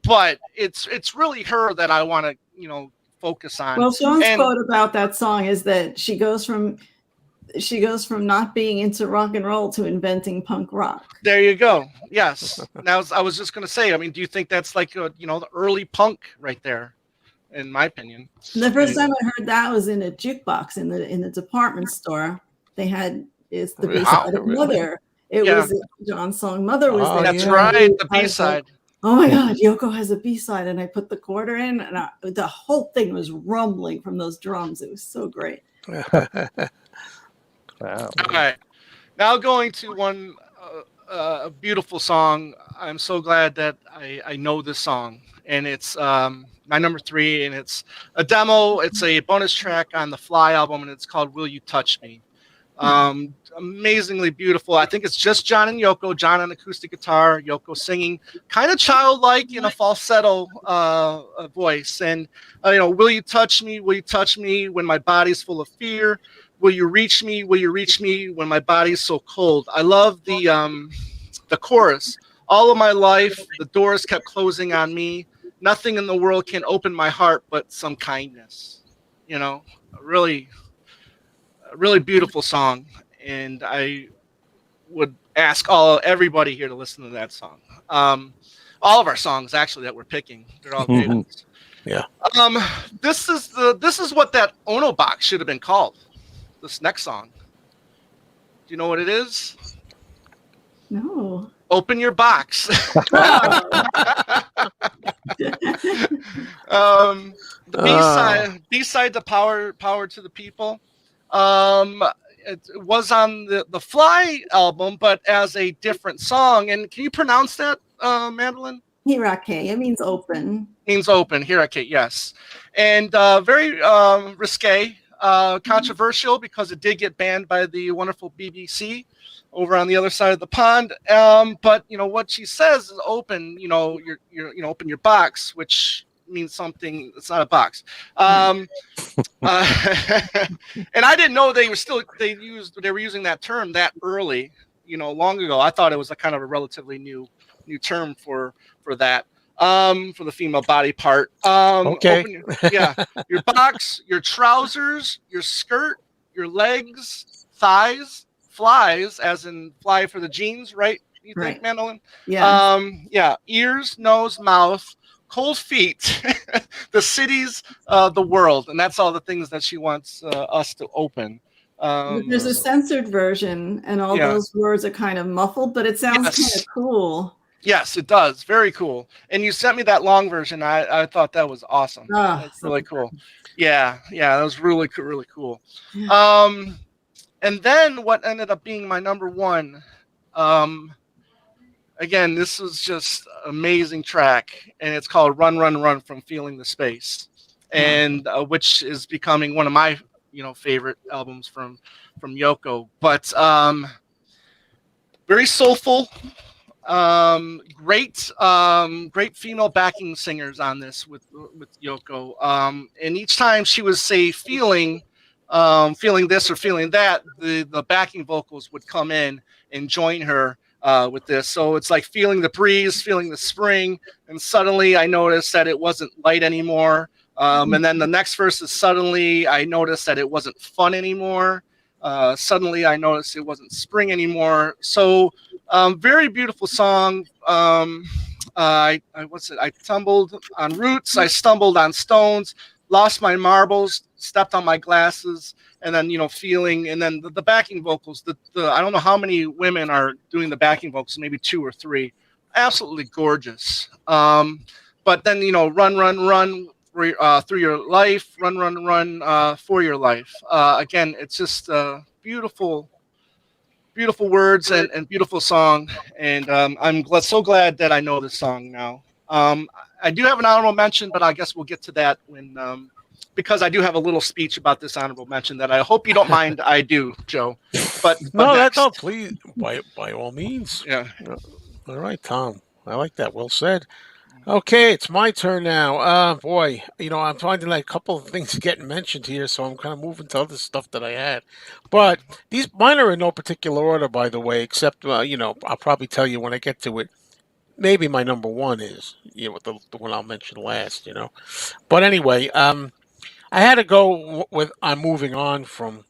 but it's really her that I want to, focus on. Well, Sean's quote about that song is that she goes from not being into rock and roll to inventing punk rock. There you go. Yes. Now I was just going to say, I mean, do you think that's like the early punk right there, in my opinion? The first time I heard that was in a jukebox in the department store. They had the B-side of Mother. It was John's song Mother was there. That's right, the B-side. Oh my God, Yoko has a B-side, and I put the quarter in, and the whole thing was rumbling from those drums. It was so great. Wow. All right, now going to one a beautiful song. I'm so glad that I know this song, and it's my number 3, and it's a demo. It's a bonus track on the Fly album, and it's called "Will You Touch Me." Amazingly beautiful. I think it's just John and Yoko. John on acoustic guitar, Yoko singing, kind of childlike in a falsetto voice. And will you touch me? Will you touch me when my body's full of fear? Will you reach me? Will you reach me when my body's so cold? I love the chorus. All of my life, the doors kept closing on me. Nothing in the world can open my heart but some kindness. Really beautiful song, and I would ask everybody here to listen to that song. All of our songs, actually, that we're picking, they're all great ones. Yeah. This is what that Ono box should have been called. This next song. Do you know what it is? No. Open Your Box. The B-side to Power to the People. It was on the Fly album, but as a different song. And can you pronounce that, Madeline? Hirake. It means open. Means open. Hirake, yes. And very risque, controversial, because it did get banned by the wonderful BBC over on the other side of the pond. But what she says is open. Open your box, which means something. It's not a box. And I didn't know they were using that term that early, long ago. I thought it was a kind of a relatively new term for that, for the female body part. Okay. Your box, your trousers, your skirt, your legs, thighs, flies, as in fly for the jeans, right? You think, Madeline? Yeah. Ears, nose, mouth, cold feet, the cities, the world, and that's all the things that she wants us to open. There's a censored version, and all those words are kind of muffled, but it sounds kind of cool. Yes, it does. Very cool. And you sent me that long version. I thought that was awesome. That's really cool. Yeah, that was really cool. And then what ended up being my number 1. Again, this was just amazing track, and it's called "Run, Run, Run from Feeling the Space," and which is becoming one of my favorite albums from Yoko. But very soulful, great female backing singers on this with Yoko, and each time she would say "feeling," feeling this or feeling that, the backing vocals would come in and join her with this. So it's like feeling the breeze, feeling the spring, and suddenly I noticed that it wasn't light anymore. And then the next verse is suddenly I noticed that it wasn't fun anymore. Suddenly I noticed it wasn't spring anymore. So very beautiful song. I tumbled on roots. I stumbled on stones. Lost my marbles. Stepped on my glasses. And then feeling. And then the backing vocals. The I don't know how many women are doing the backing vocals. Maybe 2 or 3. Absolutely gorgeous. But then run, run, run. Through your life, run, run, run for your life. Again, it's just beautiful words and beautiful song. And I'm so glad that I know this song now. I do have an honorable mention, but I guess we'll get to that when because I do have a little speech about this honorable mention that I hope you don't mind. I do, Joe. But No, next. no, please, by all means. Yeah. All right, Tom. I like that. Well said. Okay, it's my turn now. Boy, I'm finding like a couple of things getting mentioned here, so I'm kind of moving to other stuff that I had. But mine are in no particular order, by the way, except I'll probably tell you when I get to it. Maybe my number one is the one I'll mention last. But anyway, I had to go with I'm moving on from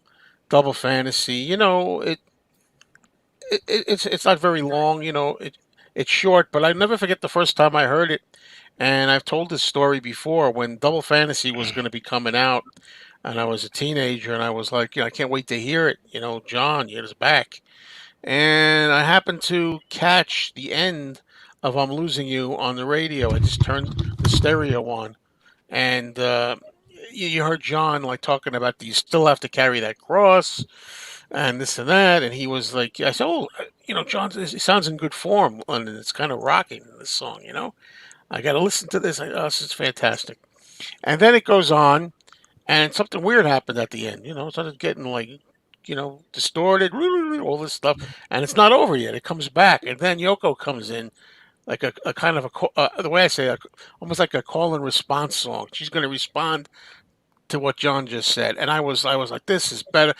Double Fantasy. It's not very long. It's short, but I never forget the first time I heard it. And I've told this story before when Double Fantasy was going to be coming out, and I was a teenager, and I was like, I can't wait to hear it. John, it's back. And I happened to catch the end of I'm Losing You on the radio. I just turned the stereo on, and you heard John like talking about, do you still have to carry that cross? And this and that, and he was like, I said, oh, John, it sounds in good form, and it's kind of rocking this song, I got to listen to this. This is fantastic. And then it goes on, and something weird happened at the end. It started getting like, distorted, all this stuff, and it's not over yet. It comes back, and then Yoko comes in, like a kind of the way I say, almost like a call and response song. She's going to respond to what John just said, and I was like, this is better.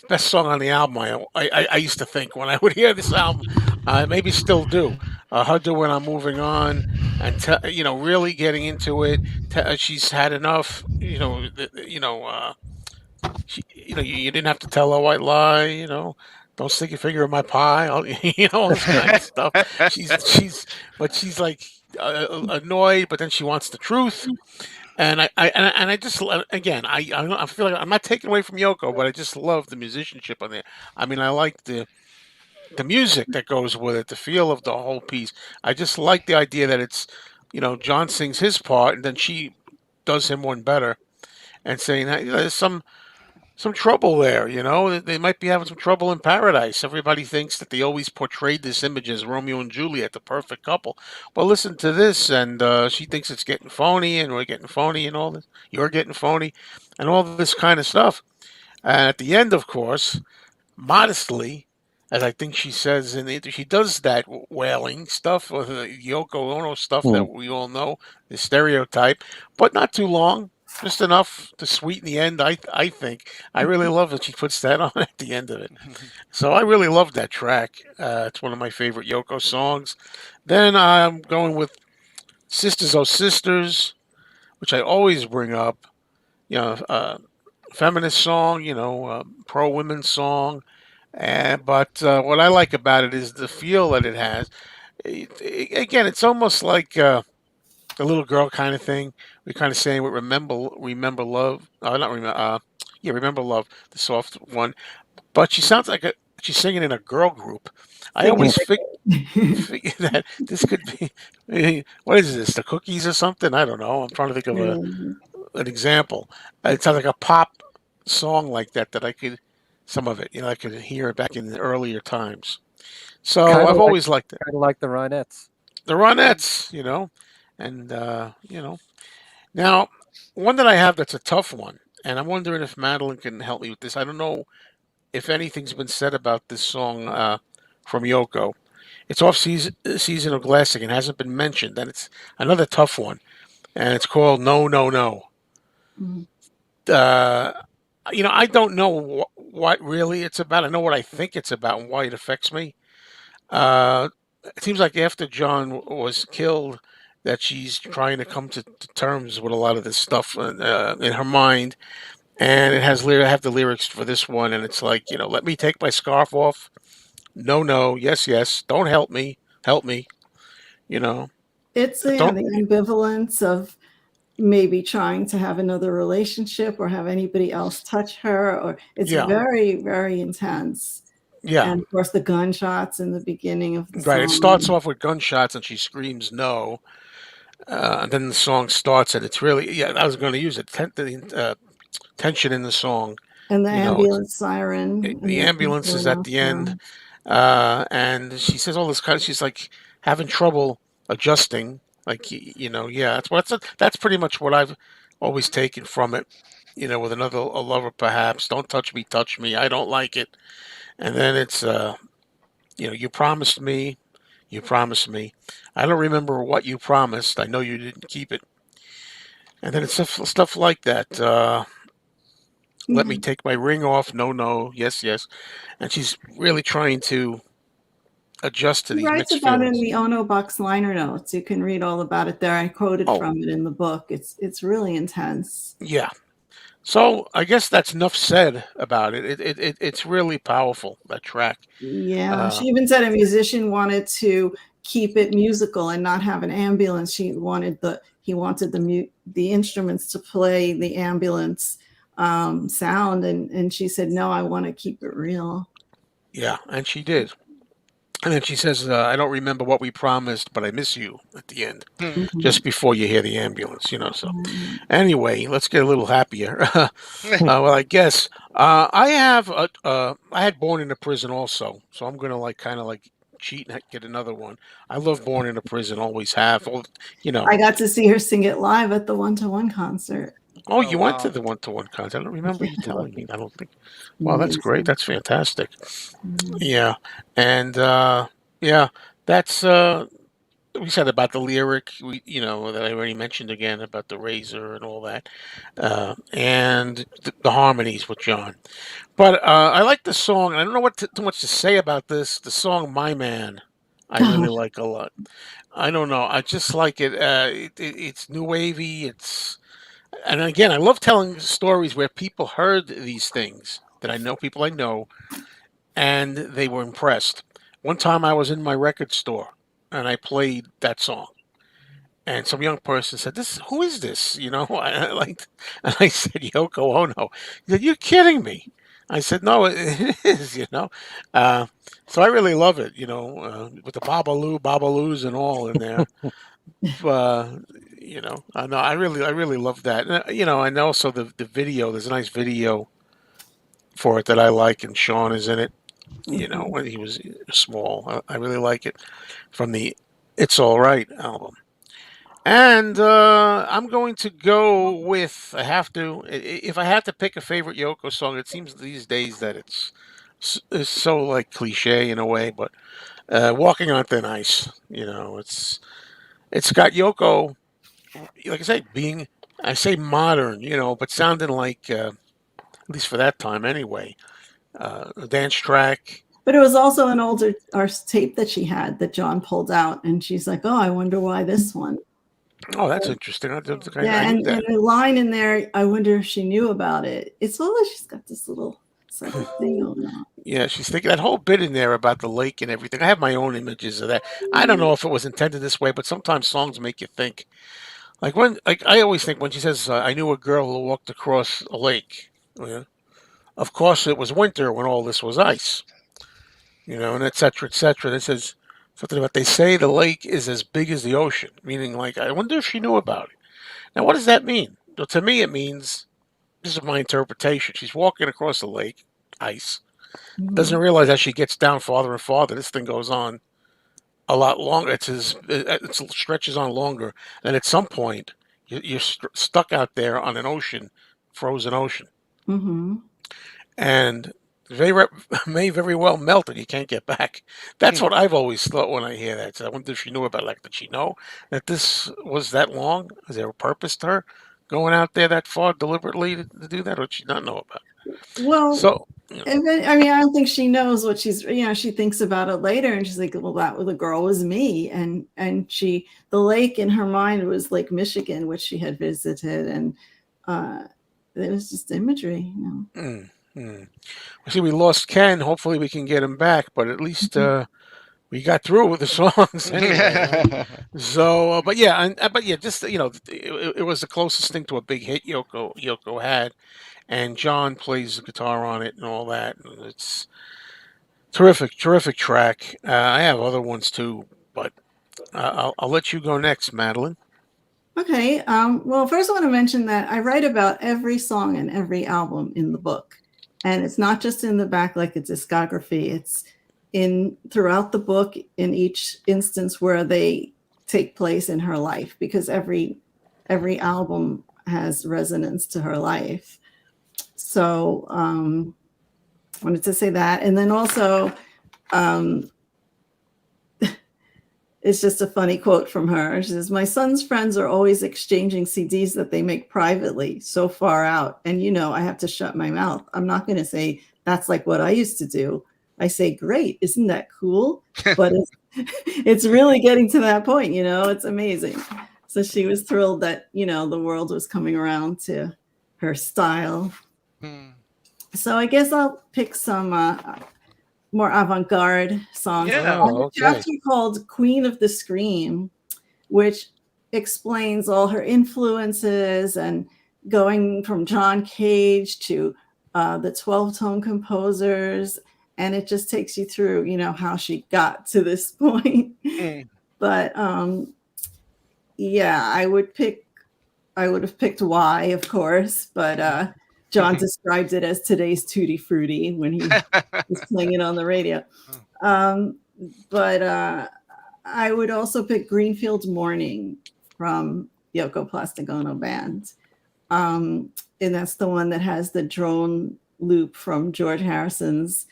Best song on the album. I used to think when I would hear this album, maybe still do. Her doing I'm Moving On, and really getting into it. She's had enough. You didn't have to tell a white lie. Don't stick your finger in my pie. All this kind of stuff. She's like annoyed, but then she wants the truth. And I just again I feel like I'm not taking away from Yoko, but I just love the musicianship on there. I mean, I like the music that goes with it, the feel of the whole piece. I just like the idea that it's John sings his part and then she does him one better, and saying that there's some trouble there. They might be having some trouble in paradise. Everybody thinks that they always portrayed this image as Romeo and Juliet, the perfect couple. But listen to this, and she thinks it's getting phony, and we're getting phony, and all this. You're getting phony, and all this kind of stuff. And at the end, of course, modestly, as I think she says in the she does that wailing stuff, or the Yoko Ono stuff that we all know, the stereotype, but not too long. Just enough to sweeten the end, I think. I really love that she puts that on at the end of it. So I really love that track. It's one of my favorite Yoko songs. Then I'm going with Sisters Oh Sisters, which I always bring up. Feminist song, pro-women song. But what I like about it is the feel that it has. Again, it's almost like the little girl kind of thing. We're kind of saying with remember love. Not remember. Yeah, remember love, the soft one. But she sounds like she's singing in a girl group. I always figure that this could be what is this? The Cookies or something? I don't know. I'm trying to think of an example. It sounds like a pop song like that I could some of it. I could hear it back in the earlier times. So I've always liked it. Kind of like the Ronettes. The Ronettes, and now one that I have that's a tough one, and I'm wondering if Madeline can help me with this. I don't know if anything's been said about this song from Yoko. It's off season of Glassic and hasn't been mentioned, and it's another tough one, and it's called No No No. I don't know what really it's about. I know what I think it's about and why it affects me. Uh, it seems like after John was killed, that she's trying to come to terms with a lot of this stuff in her mind, and it has I have the lyrics for this one, and it's like, let me take my scarf off. No, no, yes, yes. Don't help me. You know, It's the don't. ambivalence of maybe trying to have another relationship or have anybody else touch her, or it's Yeah, very, very intense. yeah. And of course, the gunshots in the beginning of the Right. It starts song. off with gunshots, and she screams no, and then the song starts, and it's really, yeah. I was going to use it. Tension in the song. And the It's ambulance siren and the the ambulance is people at out the there. end, and she says all this kind of. She's like having trouble adjusting. Like yeah. That's pretty much what I've always taken from it. With a lover, perhaps. Don't touch me, touch me. I don't like it. And then it's you promised me, you promised me. I don't remember what you promised. I know you didn't keep it. And then it's stuff like that. Let me Mhm. take my ring off. No, no. Yes, yes. And she's really trying to adjust to He these writes mixed about it in feelings. the Ono box liner notes. You can read all about it there. I quoted Oh, from it in the book. It's really intense. yeah. So I guess that's enough said about it. It's really powerful, that track. Yeah, Uh, she even said a musician wanted to keep it musical and not have an ambulance. He wanted the instruments to play the ambulance sound, and she said, no, I want to keep it real. yeah, and she did. And then she says, I don't remember what we promised, but I miss you at the end, Hmm. Mhm. just before you hear the ambulance. So anyway, let's get a little happier. Well, I guess I had Born in a Prison also, so I'm gonna like kind of like cheat and get another one. I love Born in a Prison, always have. You know. I got to see her sing it live at the One-to-One concert. Oh, Oh you went to wow. the one-to-one concert. I don't remember you telling me. I don't think. Wow, that's great. Amazing. That's fantastic. Mm. Yeah, and yeah, that's we said about the lyric. That I already mentioned again about the razor and all that, and the harmonies with John. But I like the song. I don't know what too much to say about this. The song "My Man," I really like a lot. I don't know. I just like it. It's new wavy. And again, I love telling stories where people heard these things that I know, people I know, and they were impressed. One time I was in my record store and I played that song. And some young person said, who is this?" I liked, and I said, "Yoko Ono." He said, "You're kidding me." I said, "No, it is." Uh, so I really love it, with the Babaloos and all in there. Uh, I know I really love that. And also the video. There's a nice video for it that I like, and Sean is in it. Mhm. When he was small, I really like it from the "It's All Right" album. And I'm going to go with. I have to. If I had to pick a favorite Yoko song, it seems these days that it's so like cliche in a way, but "Walking on Thin Ice." It's got Yoko, like I say, being, I say modern, but sounding like, at least for that time anyway, a dance track. But it was also an older tape that she had that John pulled out, and she's like, "Oh, I wonder why this one." Oh, that's interesting. I don't think I Yeah, knew and that. a line in there, I wonder if she knew about it. It's all like she's got this little subtle thing going on. Yeah, she's thinking that whole bit in there about the lake and everything. I have my own images of that. I don't know if it was intended this way, but sometimes songs make you think. Like I always think when she says, "I knew a girl who walked across a lake." Yeah. Of course, it was winter when all this was ice, and et cetera, et cetera. It says something about they say the lake is as big as the ocean, meaning like I wonder if she knew about it. Now, what does that mean? Well, to me, it means this is my interpretation. She's walking across the lake, ice, doesn't Mhm. realize as she gets down farther and farther, this thing goes on a lot longer. It stretches on longer, and at some point, you're stuck out there on an ocean, frozen ocean, Mhm. and very may very well melt, and you can't get back. That's what I've always thought when I hear that. So I wonder if she knew about it. Like, did she know that this was that long? Is there a purpose to her going out there that far deliberately to do that, or did she not know about it? Well, So, I mean, I don't think she knows what she's, she thinks about it later and she's like, well, the girl was me. And the lake in her mind was Lake Michigan, which she had visited. And it was just imagery, see, we lost Ken. Hopefully, we can get him back, but at least we got through with the songs anyway, right? So, but yeah, just it was the closest thing to a big hit Yoko had, and John plays the guitar on it and all that. And it's terrific track. I have other ones too, but I'll let you go next, Madeline. Okay. Well, first I want to mention that I write about every song and every album in the book. And it's not just in the back like a discography. It's in throughout the book in each instance where they take place in her life, because every album has resonance to her life. So I wanted to say that. And then also it's just a funny quote from her. She says, "My son's friends are always exchanging CDs that they make privately, so far out. And, I have to shut my mouth. I'm not going to say that's like what I used to do. I say, great, isn't that cool?" But it's really getting to that point, it's amazing. So she was thrilled that, the world was coming around to her style. So I guess I'll pick some more avant-garde songs. Yeah. Oh, A chapter called Queen of the Scream, which explains all her influences and going from John Cage to the 12-tone composers. And it just takes you through, how she got to this point. But yeah, I would have picked Y, of course, but John described it as today's Tutti Frutti when he was playing it on the radio. But I would also pick Greenfield Morning from Yoko Plastic Ono Band. And that's the one that has the drone loop from George Harrison's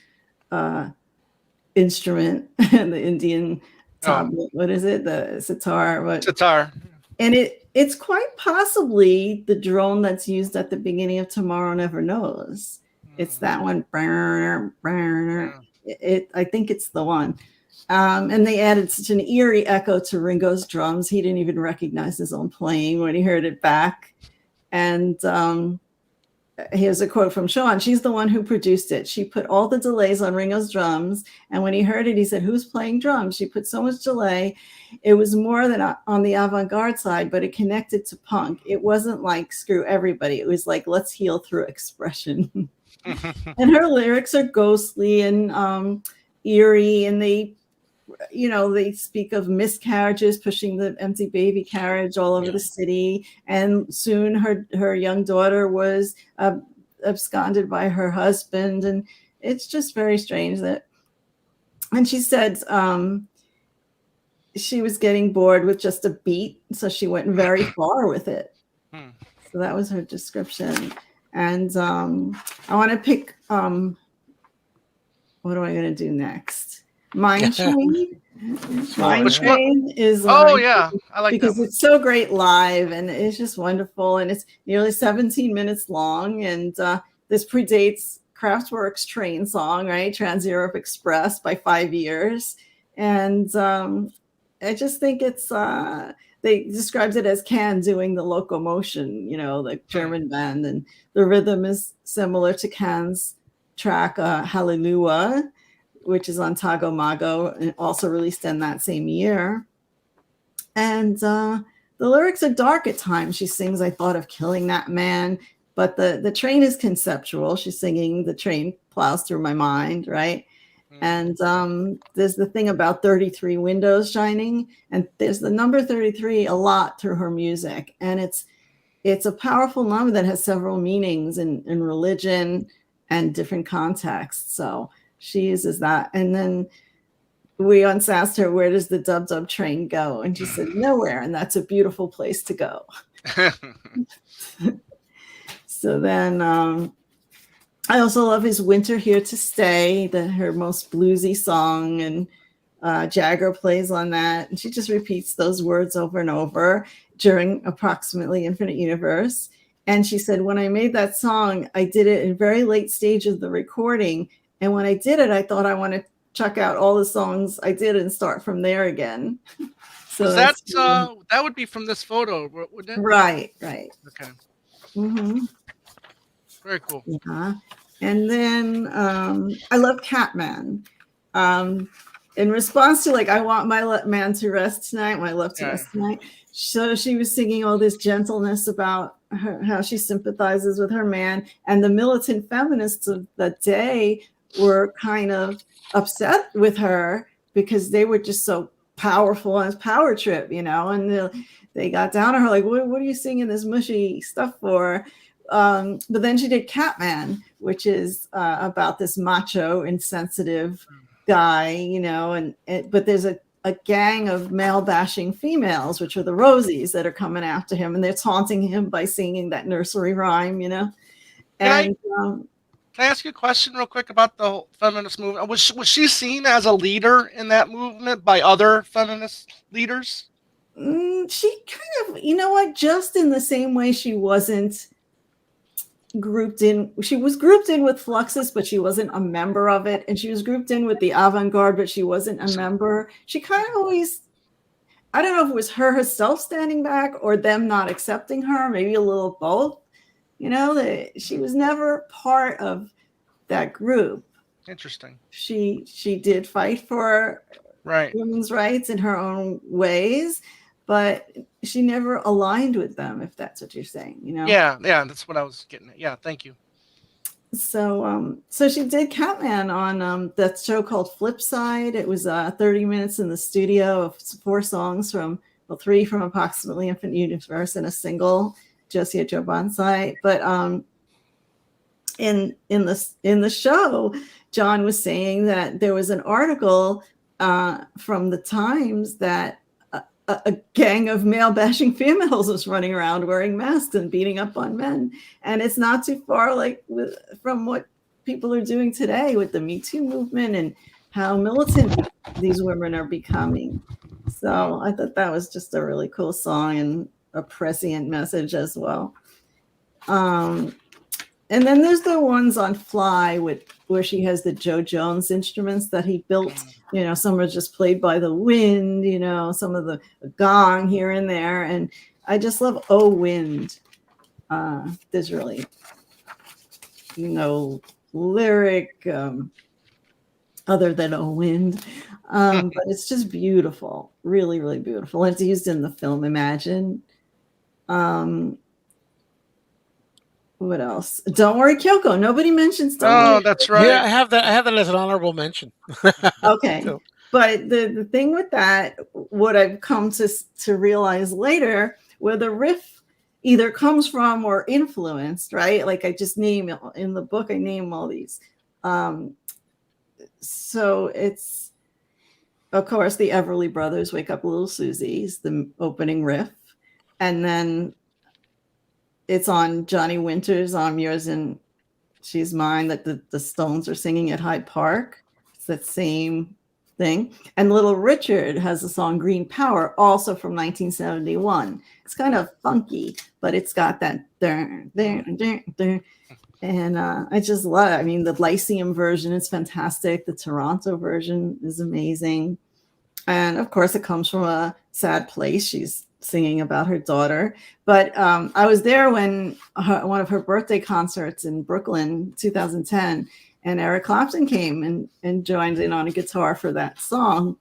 instrument, the Indian tablet. What is it? The sitar. Sitar. And it's quite possibly the drone that's used at the beginning of Tomorrow Never Knows. It's that one. I think it's the one. And they added such an eerie echo to Ringo's drums. He didn't even recognize his own playing when he heard it back. And here's a quote from Sean. She's the one who produced it. She put all the delays on Ringo's drums. And when he heard it, he said, "Who's playing drums?" She put so much delay. It was more than on the avant-garde side, but it connected to punk. It wasn't like screw everybody. It was like, let's heal through expression. And her lyrics are ghostly and eerie. And they speak of miscarriages, pushing the empty baby carriage all over the city. And soon her young daughter was absconded by her husband. And it's just very strange and she said she was getting bored with just a beat. So she went very far with it. So that was her description. And I want to pick, what am I going to do next? Mine Train. Mine Train is I like because that it's so great live and it's just wonderful, and it's nearly 17 minutes long, and this predates Kraftwerk's Train song, right? Trans-Europe Express by 5 years, and I just think it's they described it as Can doing the locomotion, the German band, and the rhythm is similar to Can's track Hallelujah, which is on Tago Mago and also released in that same year. And the lyrics are dark at times. She sings, "I thought of killing that man," but the train is conceptual. She's singing, "The train plows through my mind," right? And there's the thing about 33 windows shining, and there's the number 33 a lot through her music. And it's a powerful number that has several meanings in religion and different contexts. So she uses that. And then we once asked her, "Where does the Dub Dub train go?" And she said, "Nowhere. And that's a beautiful place to go." So then I also love his "Winter Here to Stay," her most bluesy song. And Jagger plays on that. And she just repeats those words over and over during approximately Infinite Universe. And she said, when I made that song, I did it in very late stages of the recording. And when I did it, I thought I want to check out all the songs I did and start from there again. So was that that would be from this photo, wouldn't it? Right. Okay. Mm-hmm. Very cool. Yeah. And then I love Catman. In response to like, I want my man to rest tonight, my love to rest tonight. So she was singing all this gentleness about how she sympathizes with her man. And the militant feminists of the day were kind of upset with her because they were just so powerful on his power trip, and they got down on her like, what are you singing this mushy stuff for? But then she did Catman, which is about this macho, insensitive guy, but there's a gang of male bashing females, which are the Rosies, that are coming after him, and they're taunting him by singing that nursery rhyme, And can I ask you a question real quick about the whole feminist movement? Was she seen as a leader in that movement by other feminist leaders? She kind of, just in the same way she wasn't grouped in. She was grouped in with Fluxus, but she wasn't a member of it. And she was grouped in with the Avant-Garde, but she wasn't a member. She kind of always, I don't know if it was her herself standing back or them not accepting her, maybe a little both. She was never part of that group. Interesting. She did fight for women's rights in her own ways, but she never aligned with them, if that's what you're saying, Yeah, that's what I was getting at. Yeah, thank you. So she did Catman on that show called Flipside. It was 30 minutes in the studio of 4 songs from 3 from Approximately Infinite Universe and a single, Josie at Joe Bonsai. But in the show, John was saying that there was an article from the Times that a gang of male bashing females was running around wearing masks and beating up on men. And it's not too far from what people are doing today with the Me Too movement and how militant these women are becoming. So I thought that was just a really cool song and a prescient message as well. And then there's the ones on Fly where she has the Joe Jones instruments that he built. Some are just played by the wind, some of the gong here and there. And I just love Oh Wind. There's really no lyric other than Oh Wind. But it's just beautiful. Really, really beautiful. And it's used in the film Imagine. What else? Don't Worry, Kyoko. Nobody mentions Don't Worry. Oh, that's right. Yeah, I have that as an honorable mention. Okay. So. But the thing with that, what I've come to realize later, where the riff either comes from or influenced, right? Like I just name in the book, I name all these. So it's, of course, the Everly Brothers, Wake Up Little Susie's the opening riff. And then it's on Johnny Winter's I'm Yours and She's Mine that the Stones are singing at Hyde Park. It's that same thing. And Little Richard has the song Green Power, also from 1971. It's kind of funky, but it's got that dun, dun, dun, dun. And I just love it. I mean, the Lyceum version is fantastic. The Toronto version is amazing. And of course, it comes from a sad place. She's singing about her daughter. But I was there when one of her birthday concerts in Brooklyn, 2010, and Eric Clapton came and joined in on a guitar for that song.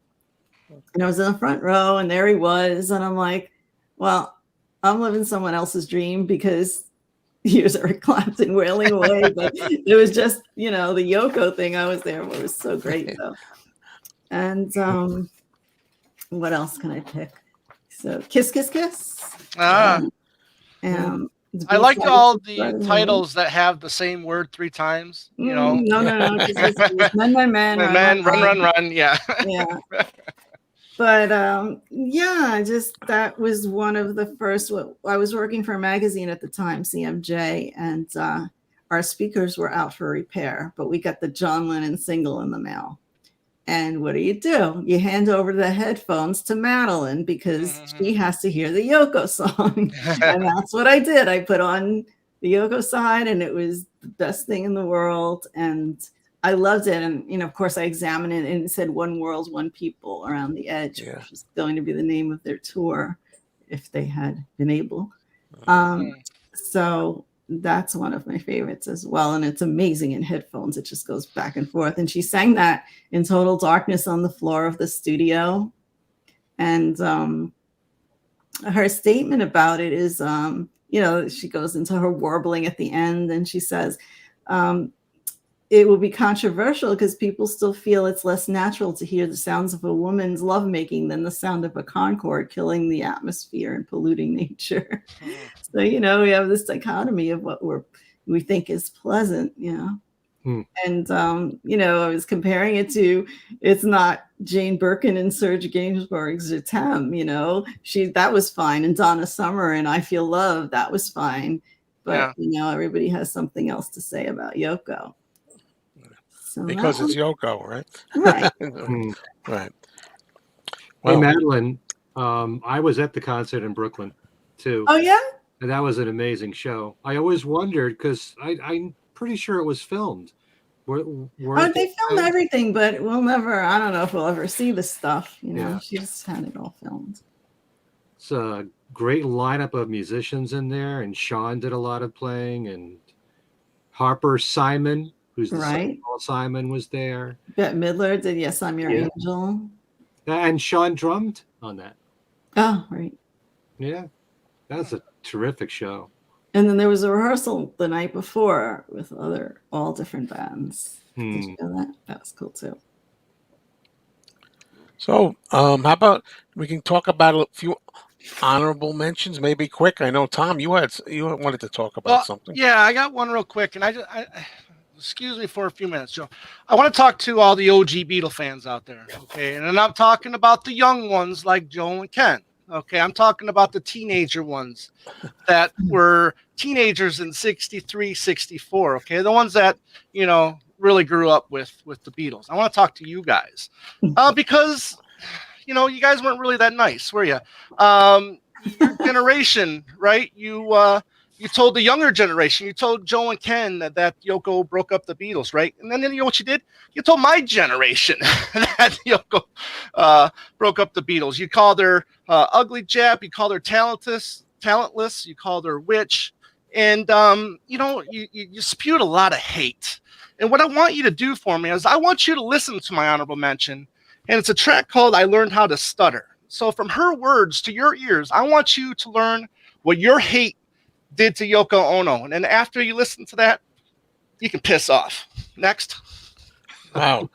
And I was in the front row, and there he was. And I'm like, well, I'm living someone else's dream because here's Eric Clapton wailing away. But it was just, the Yoko thing I was there for. It was so great, though. And what else can I pick? So Kiss, Kiss, Kiss. I like all the titles that have the same word 3 times. No. Man, run. Yeah. Yeah. But that was one of the first. I was working for a magazine at the time, CMJ, and our speakers were out for repair. But we got the John Lennon single in the mail. And what do? You hand over the headphones to Madeline because she has to hear the Yoko song. And that's what I did. I put on the Yoko side, and it was the best thing in the world. And I loved it. And, of course, I examined it, and it said One World, One People around the edge, which was going to be the name of their tour if they had been able. So that's one of my favorites as well. And it's amazing in headphones. It just goes back and forth. And she sang that in total darkness on the floor of the studio. And her statement about it is, she goes into her warbling at the end, and she says, it will be controversial because people still feel it's less natural to hear the sounds of a woman's lovemaking than the sound of a Concorde killing the atmosphere and polluting nature. So, we have this dichotomy of what we think is pleasant, And, I was comparing it to, it's not Jane Birkin and Serge Gainsbourg's Je t'aime, that was fine. And Donna Summer and I Feel Love, that was fine. But, everybody has something else to say about Yoko. So because it's Yoko, right? Right. Right. Well, hey, Madeline, I was at the concert in Brooklyn, too. Oh, yeah? And that was an amazing show. I always wondered, because I'm pretty sure it was filmed. They film everything, but I don't know if we'll ever see the stuff. She just had it all filmed. It's a great lineup of musicians in there, and Sean did a lot of playing, and Harper Simon, who's the son of Paul Simon, was there. Bette Midler did Yes, I'm Your Angel. And Sean drummed on that. Oh, right. Yeah, that was a terrific show. And then there was a rehearsal the night before with all different bands. Did you know that? That was cool too. So, how about we can talk about a few honorable mentions, maybe quick. I know, Tom, you wanted to talk about something. Yeah, I got one real quick, and I excuse me for a few minutes, Joe. I want to talk to all the OG Beatle fans out there, okay? And I'm not talking about the young ones like Joe and Ken. Okay, I'm talking about the teenager ones that were teenagers in 63, 64, okay? The ones that, really grew up with the Beatles. I want to talk to you guys because, you guys weren't really that nice, were you? Your generation, right? You told the younger generation, you told Joe and Ken that Yoko broke up the Beatles, right? And then you know what you did? You told my generation that Yoko broke up the Beatles. You called her ugly Jap. You called her talentless. You called her witch. And, you spewed a lot of hate. And what I want you to do for me is I want you to listen to my honorable mention. And it's a track called I Learned How to Stutter. So from her words to your ears, I want you to learn what your hate did to Yoko Ono. And then after you listen to that, you can piss off. Next. Wow.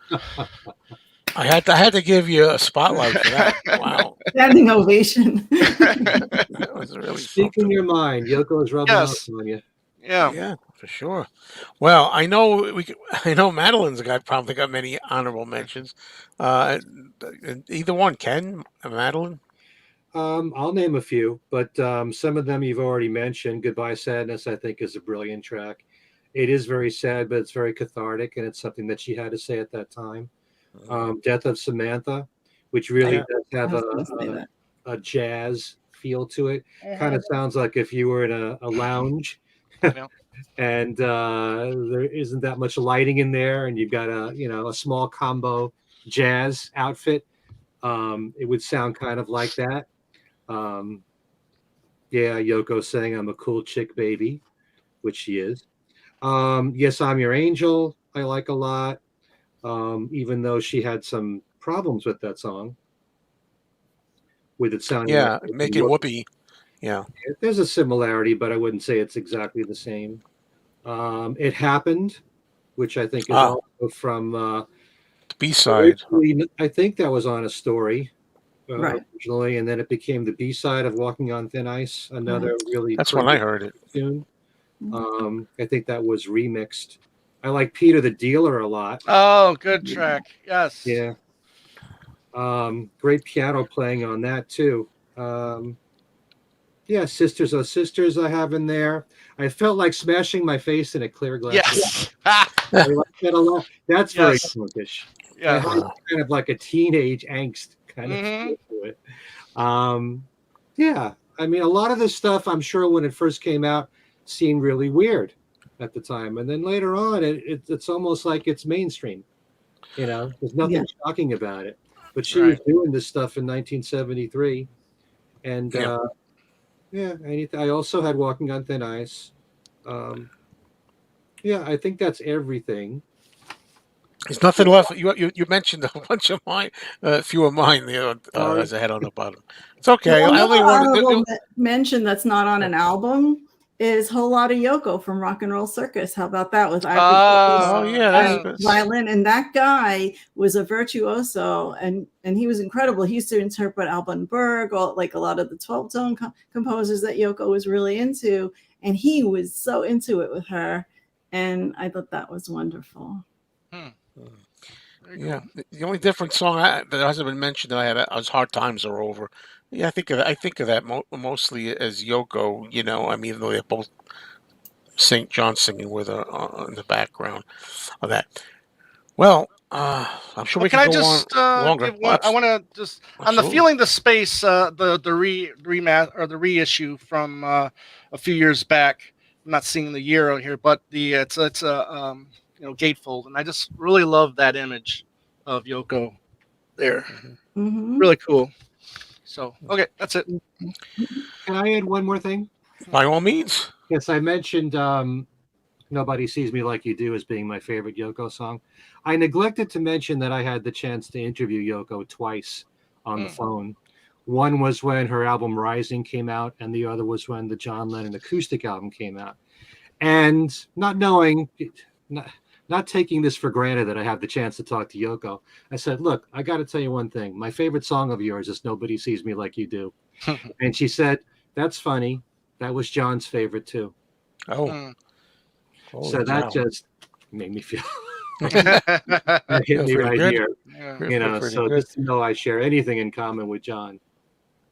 I had to give you a spotlight for that. Wow. Standing ovation. That was really Speaking your mind. Yoko is rubbing off on you. Yeah, for sure. Well, I know Madeline's probably got many honorable mentions. Either one, Ken, Madeline. I'll name a few, but some of them you've already mentioned. Goodbye Sadness, I think, is a brilliant track. It is very sad, but it's very cathartic, and it's something that she had to say at that time. Death of Samantha, which really does have a jazz feel to it. Kind of sounds like if you were in a lounge and there isn't that much lighting in there, and you've got a small combo jazz outfit. It would sound kind of like that. Yoko saying I'm a cool chick baby, which she is. Yes, I'm Your Angel, I like a lot, even though she had some problems with that song, with it sounding making whoopee. Yeah, there's a similarity, but I wouldn't say it's exactly the same. It Happened, which I think is also from the B-side. I think that was on A Story originally, and then it became the B-side of Walking on Thin Ice. Another really that's when I heard it. Tune. I think that was remixed. I like Peter the Dealer a lot. Oh, good track. Yes. Yeah. Great piano playing on that too. Sisters Oh Sisters I have in there. I felt like smashing my face in a clear glass. Yes. I like that a lot. That's very punkish. Yeah. Kind of like a teenage angst kind of feel to it. I mean, a lot of this stuff, I'm sure when it first came out, seemed really weird at the time. And then later on, it's almost like it's mainstream. There's nothing shocking about it. But she was doing this stuff in 1973. And I also had Walking on Thin Ice. I think that's everything. There's nothing left. You mentioned a bunch of mine, a few of mine there as I had on the bottom. It's okay. Well, I only honorable mention that's not on an album is Whole Lotta Yoko from Rock and Roll Circus. How about that with violin? And that guy was a virtuoso, and he was incredible. He used to interpret Alban Berg, like a lot of the 12-tone composers that Yoko was really into, and he was so into it with her, and I thought that was wonderful. Yeah, the only different song that hasn't been mentioned that I had was "Hard Times Are Over." Yeah, I think of that mostly as Yoko. I mean, though they're both St. John singing with her in the background of that. Well, I'm sure we can go on longer. I want to just on the Feeling the Space, the reissue from a few years back. I'm not seeing the year out here, but it's a gatefold, and I just really love that image of Yoko there. Mm-hmm. Really cool. So okay, that's it. Can I add one more thing? By all means. Yes, I mentioned Nobody Sees Me Like You Do as being my favorite Yoko song. I neglected to mention that I had the chance to interview Yoko twice on the phone. One was when her album Rising came out, and the other was when the John Lennon acoustic album came out. And not taking this for granted that I have the chance to talk to Yoko, I said, look, I got to tell you one thing. My favorite song of yours is Nobody Sees Me Like You Do. And she said, that's funny. That was John's favorite too. Oh. So that just made me feel that hit me right here. Yeah. So good. Just to know I share anything in common with John.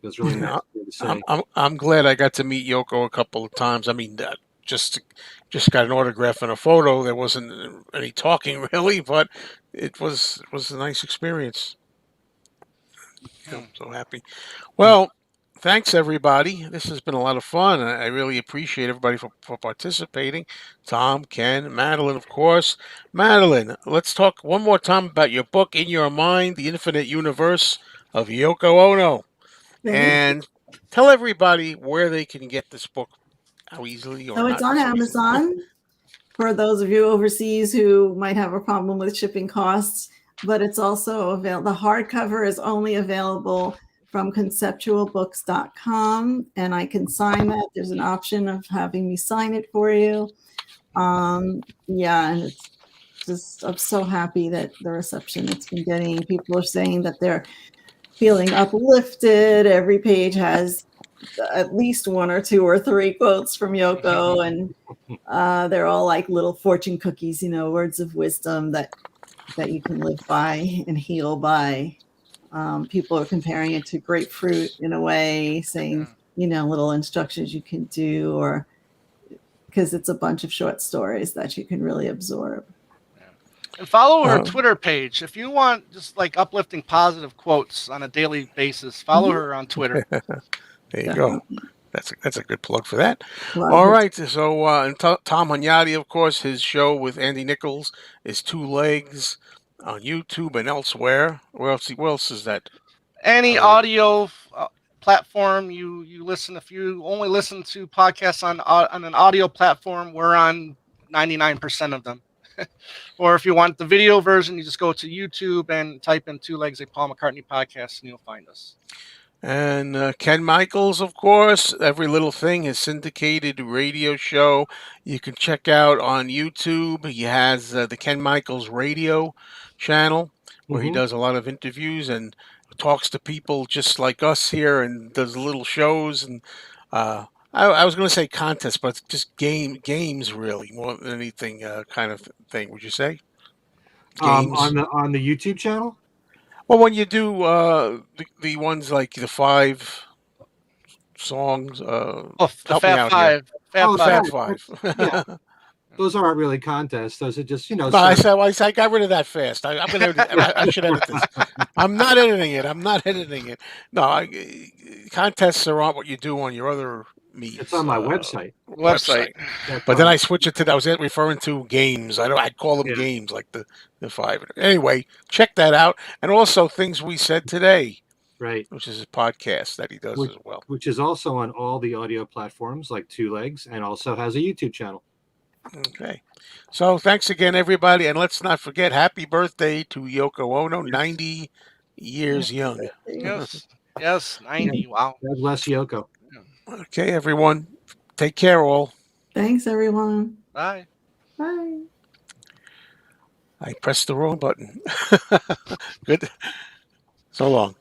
It was really nice to say. I'm glad I got to meet Yoko a couple of times. I mean, just got an autograph and a photo. There wasn't any talking really, but it was a nice experience. I'm so happy. Well, thanks everybody. This has been a lot of fun. I really appreciate everybody for participating. Tom, Ken, Madeline, of course. Madeline, let's talk one more time about your book, In Your Mind, The Infinite Universe of Yoko Ono. And tell everybody where they can get this book. How easily or so it's on Amazon for those of you overseas who might have a problem with shipping costs, but it's also available. The hardcover is only available from conceptualbooks.com, and I can sign that. There's an option of having me sign it for you. And it's just, I'm so happy that the reception it's been getting. People are saying that they're feeling uplifted. Every page has at least one or two or three quotes from Yoko, and they're all like little fortune cookies, words of wisdom that you can live by and heal by. People are comparing it to grapefruit in a way, saying, little instructions you can do, or because it's a bunch of short stories that you can really absorb. And follow her Twitter page. If you want just like uplifting positive quotes on a daily basis, follow her on Twitter. There you go. That's a good plug for that. All right. So and Tom Hunyadi, of course, his show with Andy Nichols is Two Legs on YouTube and elsewhere. Where else is that? Any audio platform you listen. If you only listen to podcasts on an audio platform, we're on 99% of them. Or if you want the video version, you just go to YouTube and type in Two Legs, a Paul McCartney podcast, and you'll find us. And Ken Michaels, of course, Every Little Thing, his syndicated radio show. You can check out on YouTube. He has the Ken Michaels radio channel where he does a lot of interviews and talks to people just like us here and does little shows. And I was going to say contests, but it's just games really more than anything kind of thing. Would you say? Games on the YouTube channel. Well, when you do the ones like the 5 songs, the FaB 5. FaB 5. Yeah. Those aren't really contests. Those are just, No, I got rid of that fast. I should edit this. I'm not editing it. No, contests are what you do on your other me's. It's on my website. Website. But then I switched it to, I was referring to games. I'd call them games, like the 5. Anyway, check that out. And also things we said today, Right. which is a podcast that he does as well. Which is also on all the audio platforms like Two Legs, and also has a YouTube channel. Okay. So thanks again, everybody. And let's not forget, happy birthday to Yoko Ono, 90 years young. Yes. Yes. 90. Wow. God bless Yoko. Okay, everyone. Take care, all. Thanks, everyone. Bye. Bye. I pressed the wrong button. Good. So long.